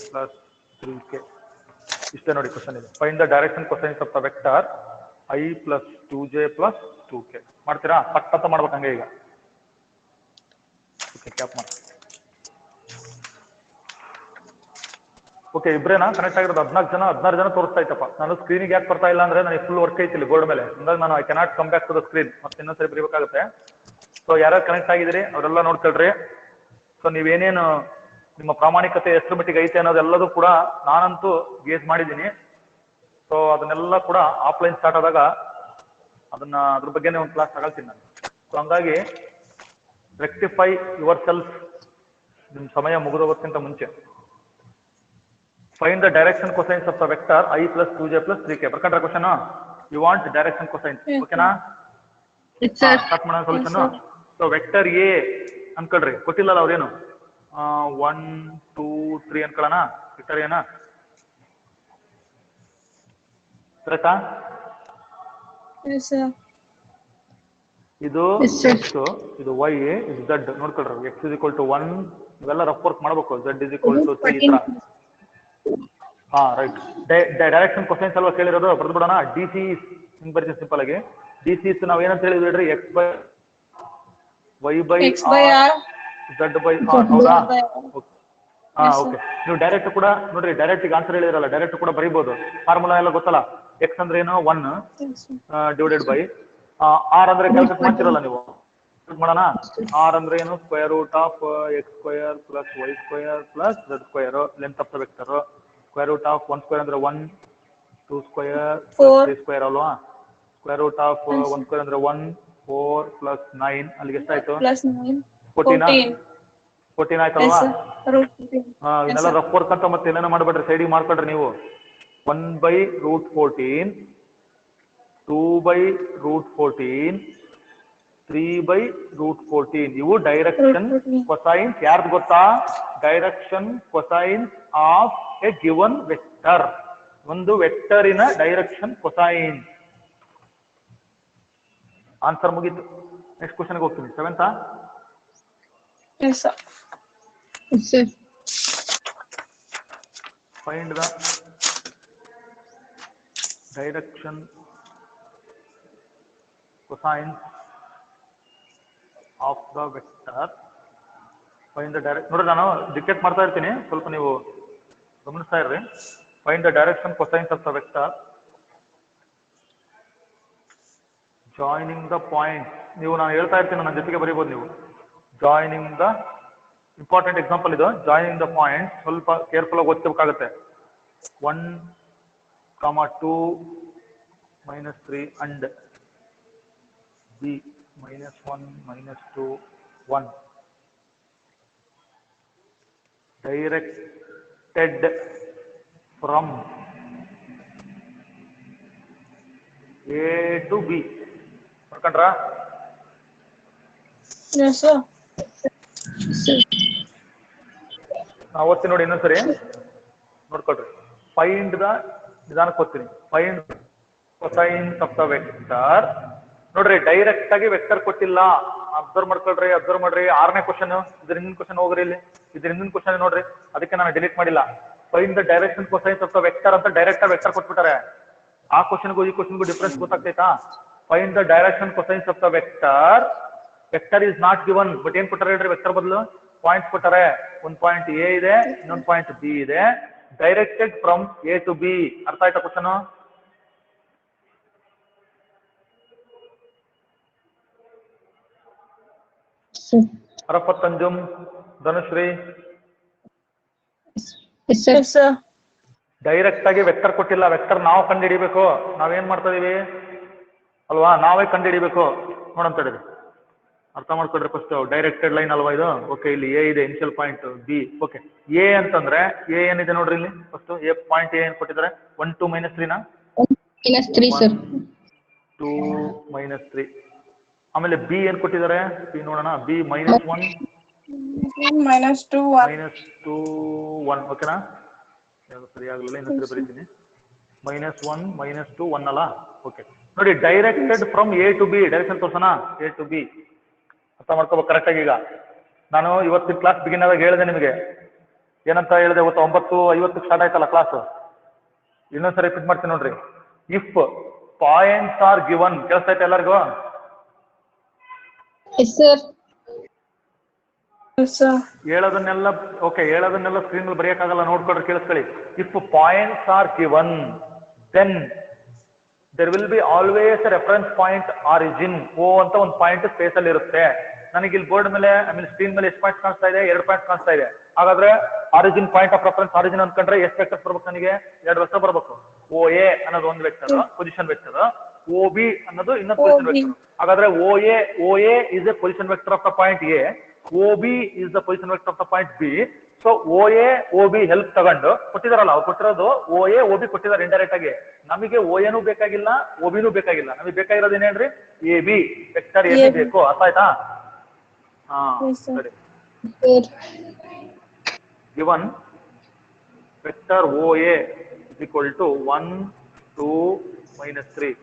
plus 3k ಇಷ್ಟೇ ನೋಡಿ ಕ್ವಶನ್ ಇದೆ find the direction cosines of the vector I plus 2j plus 2k ಮಾಡ್ತೀರಾ ಪಟ್ ಅಂತ ಮಾಡ್ಬೇಕು ಹಂಗೆ ಈಗ ಓಕೆ ಕ್ಯಾಪ್ ಮಾಡಿ ಓಕೆ, ಇಬ್ರೇನಾ ಕನೆಕ್ಟ್ ಆಗಿರೋದು? 14 ಜನ 16 ಜನ ತೋರಿಸ್ತಾ ಇತ್ತಪ್ಪ. ನಾನು ಸ್ಕ್ರೀನಿಗೆ ಯಾಕೆ ಬರ್ತಾ ಇಲ್ಲ ಅಂದ್ರೆ ನನಗೆ ಫುಲ್ ವರ್ಕ್ ಐತಿಲ್ಲ ಬೋರ್ಡ್ ಮೇಲೆ, ಹಂಗಾಗಿ ನಾನು I cannot come back to the screen. ಮತ್ತೆ ಇನ್ನೊಂದ್ಸರಿ ಬರೀಬೇಕಾಗುತ್ತೆ. ಸೊ ಯಾರ್ಯಾರು ಕನೆಕ್ಟ್ ಆಗಿದ್ದೀರಿ ಅವರೆಲ್ಲ ನೋಡ್ಕೊಳ್ರಿ. ಸೊ ನೀವೇನೇನು ನಿಮ್ಮ ಪ್ರಾಮಾಣಿಕತೆ ಎಷ್ಟರ ಮಟ್ಟಿಗೆ ಐತೆ ಅನ್ನೋದೆಲ್ಲದೂ ಕೂಡ ನಾನಂತೂ ಗೇಜ್ ಮಾಡಿದ್ದೀನಿ. ಸೊ ಅದನ್ನೆಲ್ಲ ಕೂಡ ಆಫ್ಲೈನ್ ಸ್ಟಾರ್ಟ್ ಆದಾಗ ಅದ್ರ ಬಗ್ಗೆನೇ ಒಂದು ಕ್ಲಾಸ್ ತಗೊಳ್ತೀನಿ ನಾನು. ಸೊ ಹಂಗಾಗಿ ರೆಕ್ಟಿಫೈ ಯುವರ್ ಸೆಲ್ಫ್ ನಿಮ್ಮ ಸಮಯ ಮುಗಿದೋಗೋಕ್ಕಿಂತ ಮುಂಚೆ. Find the direction cosines of the vector I + 2j + 3k. ಬರ್ಕೊಂಡ್ರೆ question? You want direction cosines, ಓಕೆನಾ? ಸ್ಟಾರ್ಟ್ ಮಾಡೋಣ ಸೊಲ್ಯೂಷನ್. ಸೊ ವೆಕ್ಟರ್ ಎ ಅನ್ಕೊಳ್ರಿ, ಕೊಟ್ಟಿಲ್ಲಲ್ಲ ಅವ್ರೇನು 1 2 3 ಅನ್ಕೊಳ್ಳೋಣ. ವೆಕ್ಟರ್ ಏನಾ ಕರೆಕ್ಟಾ? ಇದು x, ಇದು y, ಇದು z ನೋಡ್ಕೊಳ್ರಿ. x = 1 ಇವೆಲ್ಲ ರಫ್ ವರ್ಕ್ ಮಾಡ್ಬೇಕು. z = 3 ಈ ತರ. ಹಾ ರೈಟ್. ಡೈರೆಕ್ಷನ್ ಕ್ವಶನ್ಸ್ ಅಲ್ವಾ ಕೇಳಿರೋದು? ಬರ್ದು ಬಿಡೋಣ. DC ಹಿಂಗ್ ಬರ್ತೀವಿ ಸಿಂಪಲ್ ಆಗಿ. DC ನಾವ್ ಏನಂತ ಹೇಳಿದ್ವಿ ಹೇಳ್ರಿ? x by y by r z by r. ಹೌದಾ? ಹಾ ಓಕೆ. ನೀವು ಡೈರೆಕ್ಟ್ ಕೂಡ ನೋಡ್ರಿ, ಡೈರೆಕ್ಟ್ ಈಗ ಆನ್ಸರ್ ಹೇಳಿದ್ರಲ್ಲ, ಡೈರೆಕ್ಟ್ ಕೂಡ ಬರೀಬಹುದು. ಫಾರ್ಮುಲಾ ಎಲ್ಲ ಗೊತ್ತಲ್ಲ. x ಅಂದ್ರೆ ಏನು 1 ಡಿವೈಡೆಡ್ ಬೈ r ಅಂದ್ರೆ ಕ್ಯಾಲ್ಕುಲೇಟ್ ಮಾಡ್ತಿರಲ್ಲ ನೀವು. ಮಾಡೋಣ. r ಅಂದ್ರೆ ಏನು √(x² + y² + z²) length of the vector. √(1² ಅಂದ್ರೆ 1 2² 3² ಅಲ್ವಾ? √(1² ಅಂದ್ರೆ 1 4 + 9 ಅಲ್ಲಿಗೆ ಎಷ್ಟಾಯ್ತು? 14 ಆಯ್ತಲ್ವಾ? ಇದೆಲ್ಲ ರಫ್ ವರ್ಕ್ ಅಂತ ಮತ್ತೆ ಏನೇನೋ ಮಾಡ್ಬೇಡ್ರಿ, ಸೈಡಿಗೆ ಮಾಡ್ಕೊಳ್ರಿ ನೀವು. 1/√14 2/√14 3/√14 ಇವು ಡೈರೆಕ್ಷನ್ ಕೊಸೈನ್ಸ್. ಯಾರ್ದು ಗೊತ್ತಾ? Direction cosines of A given vector. ಒಂದು ವೆಕ್ಟರಿನ ಡೈರೆಕ್ಷನ್ ಕೊಸೈನ್. ಆನ್ಸರ್ ಮುಗೀತು. ನೆಕ್ಸ್ಟ್ ಕ್ವಶನ್ಗೆ ಹೋಗ್ತೀನಿ. 7th? Yes sir. Find the direction cosine of the vector. Find the direct. ನೋಡ್ರಿ ನಾನು ಡಿಕ್ಟೇಟ್ ಮಾಡ್ತಾ ಇರ್ತೀನಿ, ಸ್ವಲ್ಪ ನೀವು ಗಮನಿಸ್ತಾ ಇರ್ರಿ. Find the direction cosines of the vector joining the point. ನೀವು ನಾನು ಹೇಳ್ತಾ ಇರ್ತೀನಿ, ನನ್ನ ಜೊತೆಗೆ ಬರೀಬಹುದು ನೀವು. ಜಾಯಿನಿಂಗ್ ದ ಇಂಪಾರ್ಟೆಂಟ್ ಎಕ್ಸಾಂಪಲ್ ಇದು. ಜಾಯಿನಿಂಗ್ ದ ಪಾಯಿಂಟ್ ಸ್ವಲ್ಪ ಕೇರ್ಫುಲ್ ಆಗಿ ಓದ್ಕೋಬೇಕಾಗುತ್ತೆ. 1, 2 -3 and b -1 -2 1 directed from A to B. ಬರ್ಕೊಂಡ್ರಾ? Yes sir. ಓದ್ತೀನಿ ನೋಡಿ ಇನ್ನೊಂದ್ಸರಿ ನೋಡ್ಕೊಳ್ರಿ. ಫೈಂಡ್ ದ, ನಿಧಾನಕ್ಕೆ ಓದ್ತೀನಿ. Find cosines of the vector. ನೋಡ್ರಿ, ಡೈರೆಕ್ಟ್ ಆಗಿ ವೆಕ್ಟರ್ ಕೊಟ್ಟಿಲ್ಲ. ಅಬ್ಸರ್ವ್ ಮಾಡ್ಕೊಳ್ರಿ, ಅಬ್ಸರ್ವ್ ಮಾಡ್ರಿ. 6ನೇ ಕ್ವಶನ್. ಇದ್ರ ಹಿಂದಿನ ಕ್ವಶನ್ ಹೋಗ್ರಿ, ಇಲ್ಲಿ ಇದ್ರ ಹಿಂದಿನ ಕ್ವಶನ್ ನೋಡ್ರಿ, ಅದಕ್ಕೆ ನಾನು ಡಿಲೀಟ್ ಮಾಡಿಲ್ಲ. Find the direction cosines of the vector ಅಂತ ಡೈರೆಕ್ಟ್ ಆಗಿ ವೆಕ್ಟರ್ ಕೊಟ್ಬಿಟ್ಟಾರೆ. ಆ ಕ್ವಶನ್ಗೂ ಈ ಕ್ವಶನ್ಗೂ ಡಿಫ್ರೆನ್ಸ್ ಗೊತ್ತಾಗ್ತೈತಾ? Find the direction cosines of the vector. Vector is not given, but ಏನ್ ಕೊಟ್ಟಾರೆ ಹೇಳ್ರಿ? ವೆಕ್ಟರ್ ಬದಲು ಪಾಯಿಂಟ್ಸ್ ಕೊಟ್ಟಾರೆ. ಒಂದು ಪಾಯಿಂಟ್ ಎ ಇದೆ, ಇನ್ನೊಂದು ಪಾಯಿಂಟ್ ಬಿ ಇದೆ. Directed from A to B. ಅರ್ಥ ಆಯ್ತಾ ಕ್ವಶನ್? ಅರಫತ್, ಅಂಜುಮ್, ಧನುಶ್ರೀ. ಡೈರೆಕ್ಟ್ ಆಗಿ ವೆಕ್ಟರ್ ಕೊಟ್ಟಿಲ್ಲ. ವೆಕ್ಟರ್ ನಾವು ಕಂಡು ಹಿಡಿಬೇಕು. ನಾವೇನ್ ಮಾಡ್ತಾ ಇದೀವಿ ಅಲ್ವಾ? ನಾವೇ ಕಂಡು ಹಿಡಿಬೇಕು. ನೋಡಂತ ಹೇಳಿದ್ರಿ, ಅರ್ಥ ಮಾಡ್ಕೊಡ್ರಿ. ಫಸ್ಟ್ ಡೈರೆಕ್ಟೆಡ್ ಲೈನ್ ಅಲ್ವಾ ಇದು? ಓಕೆ, ಇಲ್ಲಿ ಎ ಇದೆ, initial point B. Okay, A ಅಂತಂದ್ರೆ ಎ ಏನಿದೆ ನೋಡ್ರಿ ಇಲ್ಲಿ. ಫಸ್ಟ್ ಎ ಪಾಯಿಂಟ್ ಎ ಏನ್ ಕೊಟ್ಟಿದ್ದಾರೆ? 1 2 -3 ನಾ? -3 ಸರ್. 2 -3. ಆಮೇಲೆ ಬಿ ಏನ್ ಕೊಟ್ಟಿದ್ದಾರೆ? ಬಿ ನೋಡೋಣ. ಬಿ -1 -2 1. ಓಕೆನಾ? ಸರಿ ಆಗ್ಲಿಲ್ಲ, ಇನ್ನೊಂದ್ಸರಿ ಬರೀತೀನಿ. -1 -2 1 ಅಲ್ಲ? ಓಕೆ ನೋಡಿ, directed from A to B. Direction ತೋರ್ಸೋಣ, ಎ ಟು ಬಿ. ಅರ್ಥ ಮಾಡ್ಕೋಬೇಕು ಕರೆಕ್ಟ್ ಆಗಿ. ಈಗ ನಾನು ಇವತ್ತಿನ ಕ್ಲಾಸ್ ಬಿಗಿನ್ ಆದಾಗ ಹೇಳಿದೆ ನಿಮಗೆ. ಏನಂತ ಹೇಳಿದೆ? 9:50 ಸ್ಟಾರ್ಟ್ ಆಯ್ತಲ್ಲ ಕ್ಲಾಸ್. ಇನ್ನೊಂದ್ಸರಿ ರಿಪೀಟ್ ಮಾಡ್ತೀನಿ ನೋಡ್ರಿ. If points are given. ಕೇಳಿಸ್ತಾ ಐತೆ ಎಲ್ಲರಿಗೂ? Yes sir. Yes, sir. ಹೇಳೋದನ್ನೆಲ್ಲ ಓಕೆ, ಹೇಳೋದನ್ನೆಲ್ಲ ಸ್ಕ್ರೀನ್ ಮೇಲೆ ಬರೆಯಕ್ಕಾಗಲ್ಲ, ನೋಡ್ಕೊಡ್ರಿ, ಕೇಳಿಸ್ಕೊಳ್ಳಿ. If points are given then there will be always reference point origin. O ಅಂತ ಒಂದು ಪಾಯಿಂಟ್ ಸ್ಪೇಸ್ ಅಲ್ಲಿ ಇರುತ್ತೆ. ನನಗೆ ಇಲ್ಲಿ ಬೋರ್ಡ್ ಮೇಲೆ ಸ್ಕ್ರೀನ್ ಮೇಲೆ ಎಷ್ಟು ಪಾಯಿಂಟ್ಸ್ ಕಾಣಿಸ್ತಾ ಇದೆ? 2 ಪಾಯಿಂಟ್ಸ್ ಕಾಣಿಸ್ತಾ ಇದೆ. ಹಾಗಾದ್ರೆ origin point of reference origin ಅನ್ಕೊಂಡ್ರೆ ಎಷ್ಟು ವೆಕ್ಟರ್ಸ್ ಬರ್ಬೇಕು? ನನಗೆ 2 ವೆಕ್ಟರ್ ಬರ್ಬೇಕು. ಓ ಎ ಅನ್ನೋದು ಒಂದು ವೆಕ್ಟರ್, ಪೊಸಿಷನ್ ವೆಕ್ಟರ್. ಓ ಬಿ ಅನ್ನೋದು ಇನ್ನೊಂದು ಪೊಸಿಷನ್ ವೆಕ್ಟರ್. ಹಾಗಾದ್ರೆ o a is a position vector of the point a, OB is the position vector of the point B. So OA OB help ತಗೊಂಡು ಕೊಟ್ಟಿದಾರಲ್ಲ, ಅವ್ರು ಕೊಟ್ಟಿರೋದು OA OB ಕೊಟ್ಟಿದ್ದಾರೆ ಇಂಡೈರೆಕ್ಟ್ ಆಗಿ. ನಮಗೆ OA ನೂ ಬೇಕಾಗಿಲ್ಲ, OB ನೂ ಬೇಕಾಗಿಲ್ಲ. ನಮಗೆ ಬೇಕಾಗಿರೋದು ಏನೇನ್ರಿ? AB ವೆಕ್ಟರ್ AB ಬೇಕು. ಅರ್ಥ ಆಯ್ತಾ? ಹಾ ಸರಿ. Given vector OA is equal to 1 2 -3.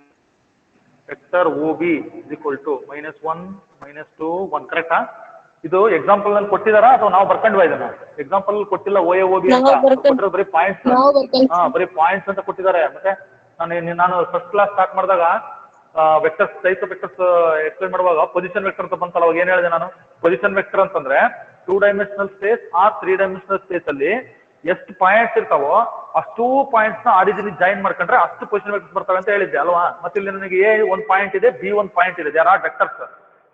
Vector OB is equal to -1 -2 1. ಕರೆಕ್ಟಾ? ಇದು ಎಕ್ಸಾಂಪಲ್ ನಲ್ಲಿ ಕೊಟ್ಟಿದಾರ ಅಥವಾ ನಾವು ಬರ್ಕೊಂಡ್ವಾ? ಇದನ್ನ ಎಕ್ಸಾಂಪಲ್ ಕೊಟ್ಟಿಲ್ಲ. OA OB ಅಂತ ಕೊಟ್ಟಿರೋದು ಬರೀ ಪಾಯಿಂಟ್ಸ್. ಬರೀ ಪಾಯಿಂಟ್ಸ್ ಅಂತ ಕೊಟ್ಟಿದ್ದಾರೆ. ಮತ್ತೆ ನಾನು ಫಸ್ಟ್ ಕ್ಲಾಸ್ ಸ್ಟಾರ್ಟ್ ಮಾಡಿದಾಗ vectors, types of vectors explain ಮಾಡುವಾಗ ಪೊಸಿಷನ್ ವೆಕ್ಟರ್ ಅಂತ ಬಂತಲ್ಲ, ಅವಾಗ ಏನ್ ಹೇಳಿದೆ ನಾನು? ಪೊಸಿಷನ್ ವೆಕ್ಟರ್ ಅಂತಂದ್ರೆ 2 ಡೈಮೆನ್ಷನಲ್ ಸ್ಪೇಸ್ ಆ 3 ಡೈಮೆನ್ಷನಲ್ ಸ್ಪೇಸ್ ಅಲ್ಲಿ ಎಷ್ಟು ಪಾಯಿಂಟ್ಸ್ ಇರ್ತಾವೋ ಅಷ್ಟು ಪಾಯಿಂಟ್ಸ್ ನ ಆರಿಜಿನ್ ಜಾಯಿನ್ ಮಾಡ್ಕೊಂಡ್ರೆ ಅಷ್ಟು ಪೊಸಿಷನ್ ವೆಕ್ಟರ್ಸ್ ಬರ್ತವೆ ಅಂತ ಹೇಳಿದ್ದೆ ಅಲ್ವಾ? ಮತ್ತೆ ಇಲ್ಲಿ ನನಗೆ A 1 ಪಾಯಿಂಟ್ ಇದೆ, B 1 ಪಾಯಿಂಟ್ ಇದೆ. They are vectors.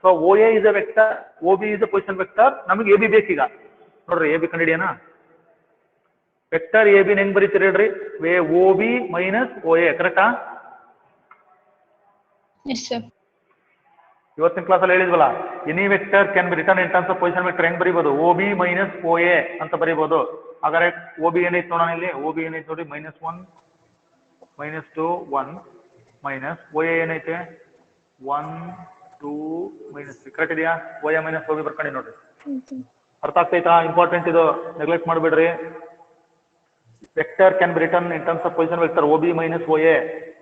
So OA is a vector, OB is a position vector. ನಮಗೆ AB ಬೇಕೀಗ. ನೋಡ್ರಿ AB ಕಂಡಿಡಿಯೋಣ. ವೆಕ್ಟರ್ AB ಹೆಂಗ್ ಬರೀತೀರಿ ಹೇಳ್ರಿ? OB minus OA. ಕರೆಕ್ಟಾ? Yes, sir. ಇವತ್ತಿನ ಕ್ಲಾಸ್ ಅಲ್ಲಿ ಹೇಳಿದ್ವಲ್ಲ, any vector can be written in terms of position vector. ಹೆಂಗ್ ಬರೀಬಹುದು? OB ಮೈನಸ್ OA ಅಂತ ಬರೀಬಹುದು. ಹಾಗಾದ್ರೆ OB ಏನೈತೆ ನೋಡೋಣ ಇಲ್ಲಿ. OB ಏನೈತೆ ನೋಡಿ? -1 -2 1 ಮೈನಸ್ OA ಏನೈತೆ? 1 2 -3. ಕರೆಕ್ಟ್ ಇದೆಯಾ? OA ಮೈನಸ್ OB ಬರ್ಕೊಂಡಿ ನೋಡ್ರಿ. ಅರ್ಥ ಆಗ್ತೈತಾ? ಇಂಪಾರ್ಟೆಂಟ್ ಇದು, ನೆಗ್ಲೆಕ್ಟ್ ಮಾಡ್ಬೇಡ್ರಿ. Vector can be written in terms of position vector OB minus OA.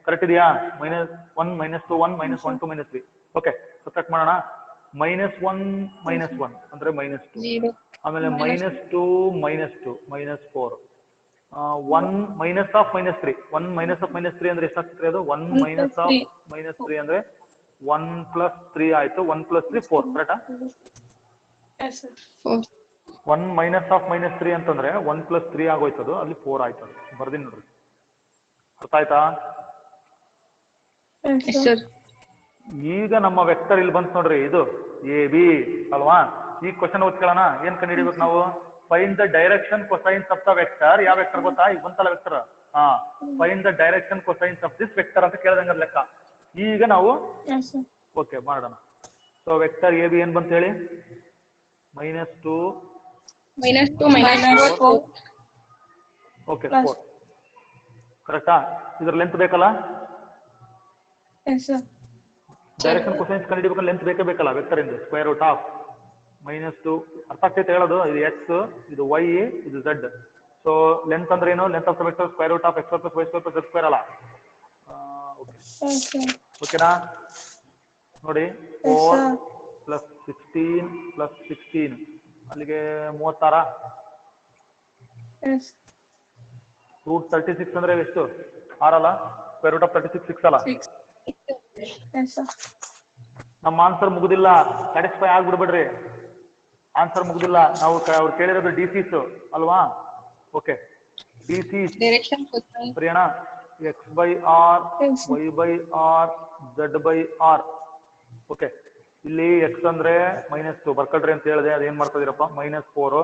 Correct ಇದೆಯಾ? -1 -2 1 -1 2 -3. ಓಕೆ, ಸಬ್ಟ್ರಾಕ್ಟ್ ಮಾಡೋಣ. -1 -1 ಅಂದ್ರೆ -2. ಆಮೇಲೆ -2 -2 -4. 1 ಮೈನಸ್ ಆಫ್ -3. 1 ಮೈನಸ್ ಆಫ್ -3 ಅಂದ್ರೆ ಎಷ್ಟಾಗ್ತದೆ? ಅದು 1 ಮೈನಸ್ ಆಫ್ -3 ಅಂದ್ರೆ 1 + 3 ಆಯ್ತು. 1 + 3 4. ಕರೆಕ್ಟಾ? 1 ಮೈನಸ್ ಆಫ್ -3 ಅಂತಂದ್ರೆ 1 + 3 ಆಗೋಯ್ತದು. ಅಲ್ಲಿ 4 ಆಯ್ತು. ಬರ್ದಿನಿ ನೋಡ್ರಿ. ಅರ್ಥ ಆಯ್ತಾ? ಈಗ ನಮ್ಮ ವೆಕ್ಟರ್ ಇಲ್ಲಿ ಬಂತು ನೋಡ್ರಿ. ಇದು AB ಅಲ್ವಾ? ಈ ಕ್ವಶನ್ ಓದ್ಕೊಳ್ಳೋಣ. ಏನ್ ಕಂಡು ಹಿಡಿಬೇಕು ನಾವು? Find the direction cosines of the vector. ಯಾವ ವೆಕ್ಟರ್ ಗೊತ್ತಾ? ಈಗ ಬಂತಲ್ಲ vector. Find the direction cosines of this vector ಅಂತ ಕೇಳಿದಂಗ ಲೆಕ್ಕ. ಈಗ ನಾವು ಓಕೆ ಮಾಡೋಣ. ಸೊ ವೆಕ್ಟರ್ AB ಏನ್ ಬಂತ ಹೇಳಿ? -2 -4. ಓಕೆ, 4. ಕರೆಕ್ಟಾ? ಇದ್ರ ಲೆಂತ್ ಬೇಕಲ್ಲ? ಡೈರೆಕ್ಷನ್ ಕೊಸೈನ್ಸ್ ಕಂಡುಹಿಡಿಬೇಕು. ಲೆಂತ್ ಬೇಕೇ ಬೇಕಲ್ಲ ವೆಕ್ಟರ್ ಇಂದ. Square root of -2. ಅರ್ಥ ಆಗ್ತೈತೆ ಹೇಳೋದು? ಇದು x, ಇದು y, ಇದು z. ಸೊ ಲೆಂತ್ ಅಂದ್ರೆ ಏನು? Length of the vector square root of x² + y² + z² ಅಲ್ಲ? ಓಕೆನಾ? ನೋಡಿ, 4 + 16 + 16 ಅಲ್ಲಿಗೆ 36. √36 ಅಂದ್ರೆ ಎಷ್ಟು? 6 ಅಲ್ಲ? ಸ್ಕ್ವೇರ್ ರೂಟ್ ಆಫ್ 36 6 ಅಲ್ಲ? ನಮ್ಮ ಆನ್ಸರ್ ಮುಗುದಿಲ್ಲ. ಸ್ಯಾಟಿಸ್ಫೈ ಆಗ್ಬಿಡ್ಬೇಡ್ರಿ. ಆನ್ಸರ್ ಮುಗುದಿಲ್ಲ. ನಾವು ಅವ್ರು ಕೇಳಿರೋದು DC's ಅಲ್ವಾ? ಓಕೆ, DC's ಬರೆಯೋಣ. x/r, y/r, z/r. ಓಕೆ, ಇಲ್ಲಿ x ಅಂದ್ರೆ -2 ಬರ್ಕಳ್ರಿ ಅಂತ ಹೇಳಿದೆ. ಅದೇನ್ ಮಾಡ್ತಾ ಇದೀರಪ್ಪ? -4.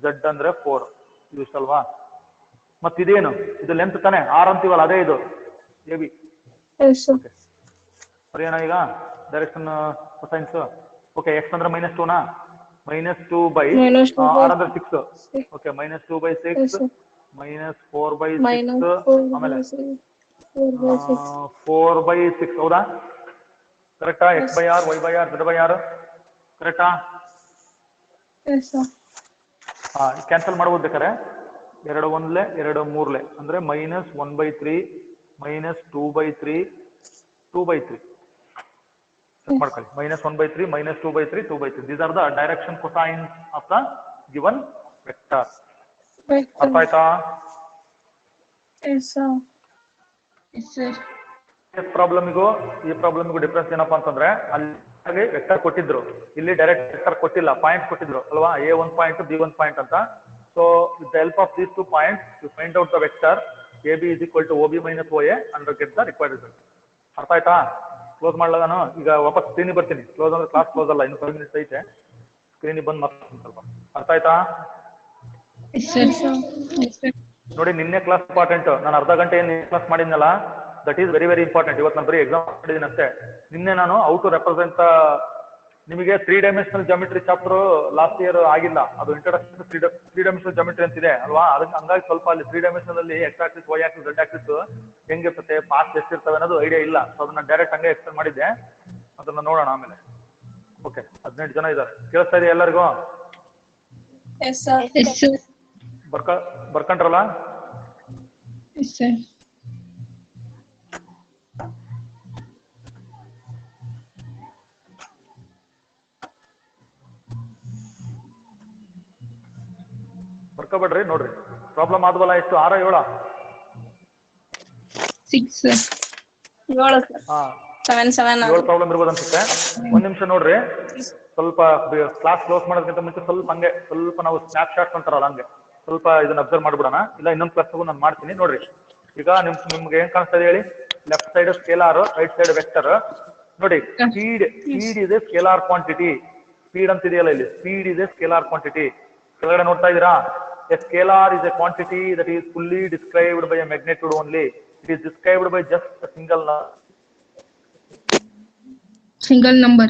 z ಅಂದ್ರೆ 4. ಇದು ಇಷ್ಟಲ್ವಾ? ಮತ್ ಇದೇನು? ಇದು ಲೆಂತ್ ತಾನೆ? r ಅಂತೀವಲ್ಲ, ಅದೇ ಇದು AB. ಬರೆಯೋಣ ಈಗ ಡೈರೆಕ್ಷನ್ ಕೊಸೈನ್ಸ್. ಓಕೆ, x ಅಂದ್ರೆ -2 ನಾ? -2/r ಅಂದ್ರೆ 6. ಓಕೆ, -2/6 -4/6 ಆಮೇಲೆ 4/6. ಹೌದಾ? ಕರೆಕ್ಟಾ? x/r, y/r, z/r. ಕರೆಕ್ಟಾ? ಕ್ಯಾನ್ಸಲ್ ಮಾಡ್ಬೋದು ಬೇಕಾರೆ. 2 1 2 3 ಅಂದ್ರೆ -1/3 -2/3 2/3. ಚೆಕ್ ಮಾಡ್ಕೊಳ್ಳಿ. -1/3 -2/3 2/3. These are the direction cosines of the given vector. ಅರ್ಥ ಆಯ್ತಾ? ಪ್ರಾಬ್ಲಮಿಗೂ ಈ ಪ್ರಾಬ್ಲಮಿಗೂ ಡಿಫ್ರೆನ್ಸ್ ಏನಪ್ಪಾ ಅಂತಂದ್ರೆ, ಅಲ್ಲಿ ಹಾಗೆ ವೆಕ್ಟರ್ ಕೊಟ್ಟಿದ್ರು, ಇಲ್ಲಿ ಡೈರೆಕ್ಟ್ ವೆಕ್ಟರ್ ಕೊಟ್ಟಿಲ್ಲ, ಪಾಯಿಂಟ್ ಕೊಟ್ಟಿದ್ರು ಅಲ್ವಾ, A1 ಪಾಯಿಂಟ್ B1 ಪಾಯಿಂಟ್ ಅಂತ. So with the help of these 2 points you find out the vector AB is equal to OB minus OA and get the required result. ಅರ್ಥ ಆಯ್ತಾ? ಕ್ಲೋಸ್ ಮಾಡಲ್ಲ ನಾನು ಈಗ ವಾಪಸ್ ಸ್ಕ್ರೀನಿಗೆ ಬರ್ತೀನಿ. ಕ್ಲೋಸ್ ಅಂದ್ರೆ ಕ್ಲಾಸ್ ಕ್ಲೋಸ್ ಅಲ್ಲ, ಇನ್ನು 5 ಮಿನಿಟ್ಸ್ ಐತೆ, ಸ್ಕ್ರೀನಿಗೆ ಬಂದು ಮತ್ತೆ ಸ್ವಲ್ಪ. ಅರ್ಥ ಆಯ್ತಾ? ನೋಡಿ ನಿನ್ನೆ ಕ್ಲಾಸ್ ಇಂಪಾರ್ಟೆಂಟ್. ನಾನು ಅರ್ಧ ಗಂಟೆ ಏನು ಕ್ಲಾಸ್ ಮಾಡಿದ್ನಲ್ಲ, that is very very important. ಇವತ್ತು ನಾನು ಬರೀ ಎಕ್ಸಾಮ್ ಮಾಡಿದ್ದೀನಿ ಅಷ್ಟೇ. ನಿನ್ನೆ ನಾನು ಹೌ ಟು ರೆಪ್ರೆಸೆಂಟ್ ನಿಮಗೆ 3 dimensional geometry chapter last year ಆಗಿಲ್ಲ, ಅದು ಇಂಟ್ರೊಡಕ್ಷನ್ 3 ಡೈಮೆನ್ಷನಲ್ ಜಾಮಿಟ್ರಿ ಅಂತಿದೆ ಅಲ್ವಾ. ಅದಕ್ಕೆ ಹಂಗಾಗಿ ಸ್ವಲ್ಪ ಅಲ್ಲಿ 3 ಡೈಮೆನ್ಷನಲ್ ಅಲ್ಲಿ X axis, Y axis, Z axis ಹೆಂಗಿರ್ತದೆ, ಪಾಸ್ಟ್ ಎಷ್ಟಿರ್ತವೆ ಅನ್ನೋದು ಐಡಿಯಾ ಇಲ್ಲ. ಸೊ ಅದನ್ನ ಡೈರೆಕ್ಟ್ ಹಂಗೆ ಎಕ್ಸ್ಪ್ಲೇನ್ ಮಾಡಿದ್ದೆ, ಅದನ್ನ ನೋಡೋಣ ಆಮೇಲೆ. ಓಕೆ, 18 ಜನ ಇದ್ದಾರೆ. ಕೇಳಿಸ್ತಾ ಇದೆ ಎಲ್ಲರಿಗೂ? Yes, sir. ಬರ್ಕೊಂಡ್ರಲ್ಲ? ಬರ್ಕೋಬೇಡ್ರಿ. ನೋಡ್ರಿ ಪ್ರಾಬ್ಲಮ್ ಆದ್ವಲ್ಲ, ಎಷ್ಟು 6 7 6 ಹಾ 7 7 ಪ್ರಾಬ್ಲಮ್ ಇರ್ಬೋದು ಅನ್ಸುತ್ತೆ. ಒಂದ್ ನಿಮಿಷ ನೋಡ್ರಿ, ಸ್ವಲ್ಪ ಕ್ಲಾಸ್ ಕ್ಲೋಸ್ ಮಾಡೋದಕ್ಕಿಂತ ಮುಂಚೆ ಸ್ವಲ್ಪ ನಾವು ಸ್ನ್ಯಾಪ್ ಶಾಟ್ಸ್ ಅಂತಾರಲ್ಲ ಹಂಗೆ ಸ್ವಲ್ಪ ಇದನ್ನ ಅಬ್ಸರ್ವ್ ಮಾಡ್ಬಿಡೋಣ. ಇಲ್ಲ ಇನ್ನೊಂದು ಕ್ಲಾಸ್ ನಾನು ಮಾಡ್ತೀನಿ. ನೋಡ್ರಿ ಈಗ ನಿಮ್ಗೆ ಏನ್ ಕಾಣಿಸ್ತಾ ಇದೆ ಹೇಳಿ? Left side scalar, right side vector. ನೋಡಿ ಸ್ಪೀಡ್ ಇದೆ ಸ್ಕೇಲಾರ್ ಕ್ವಾಂಟಿಟಿ. ಸ್ಪೀಡ್ ಅಂತ ಇದೆಯಲ್ಲ ಇಲ್ಲಿ, ಸ್ಪೀಡ್ ಇದೆ ಸ್ಕೇಲಾರ್ ಕ್ವಾಂಟಿಟಿ. ಕೆಳಗಡೆ ನೋಡ್ತಾ ಇದೀರಾ? A scalar is a quantity that is fully described by a magnitude only. It is described by just a single number.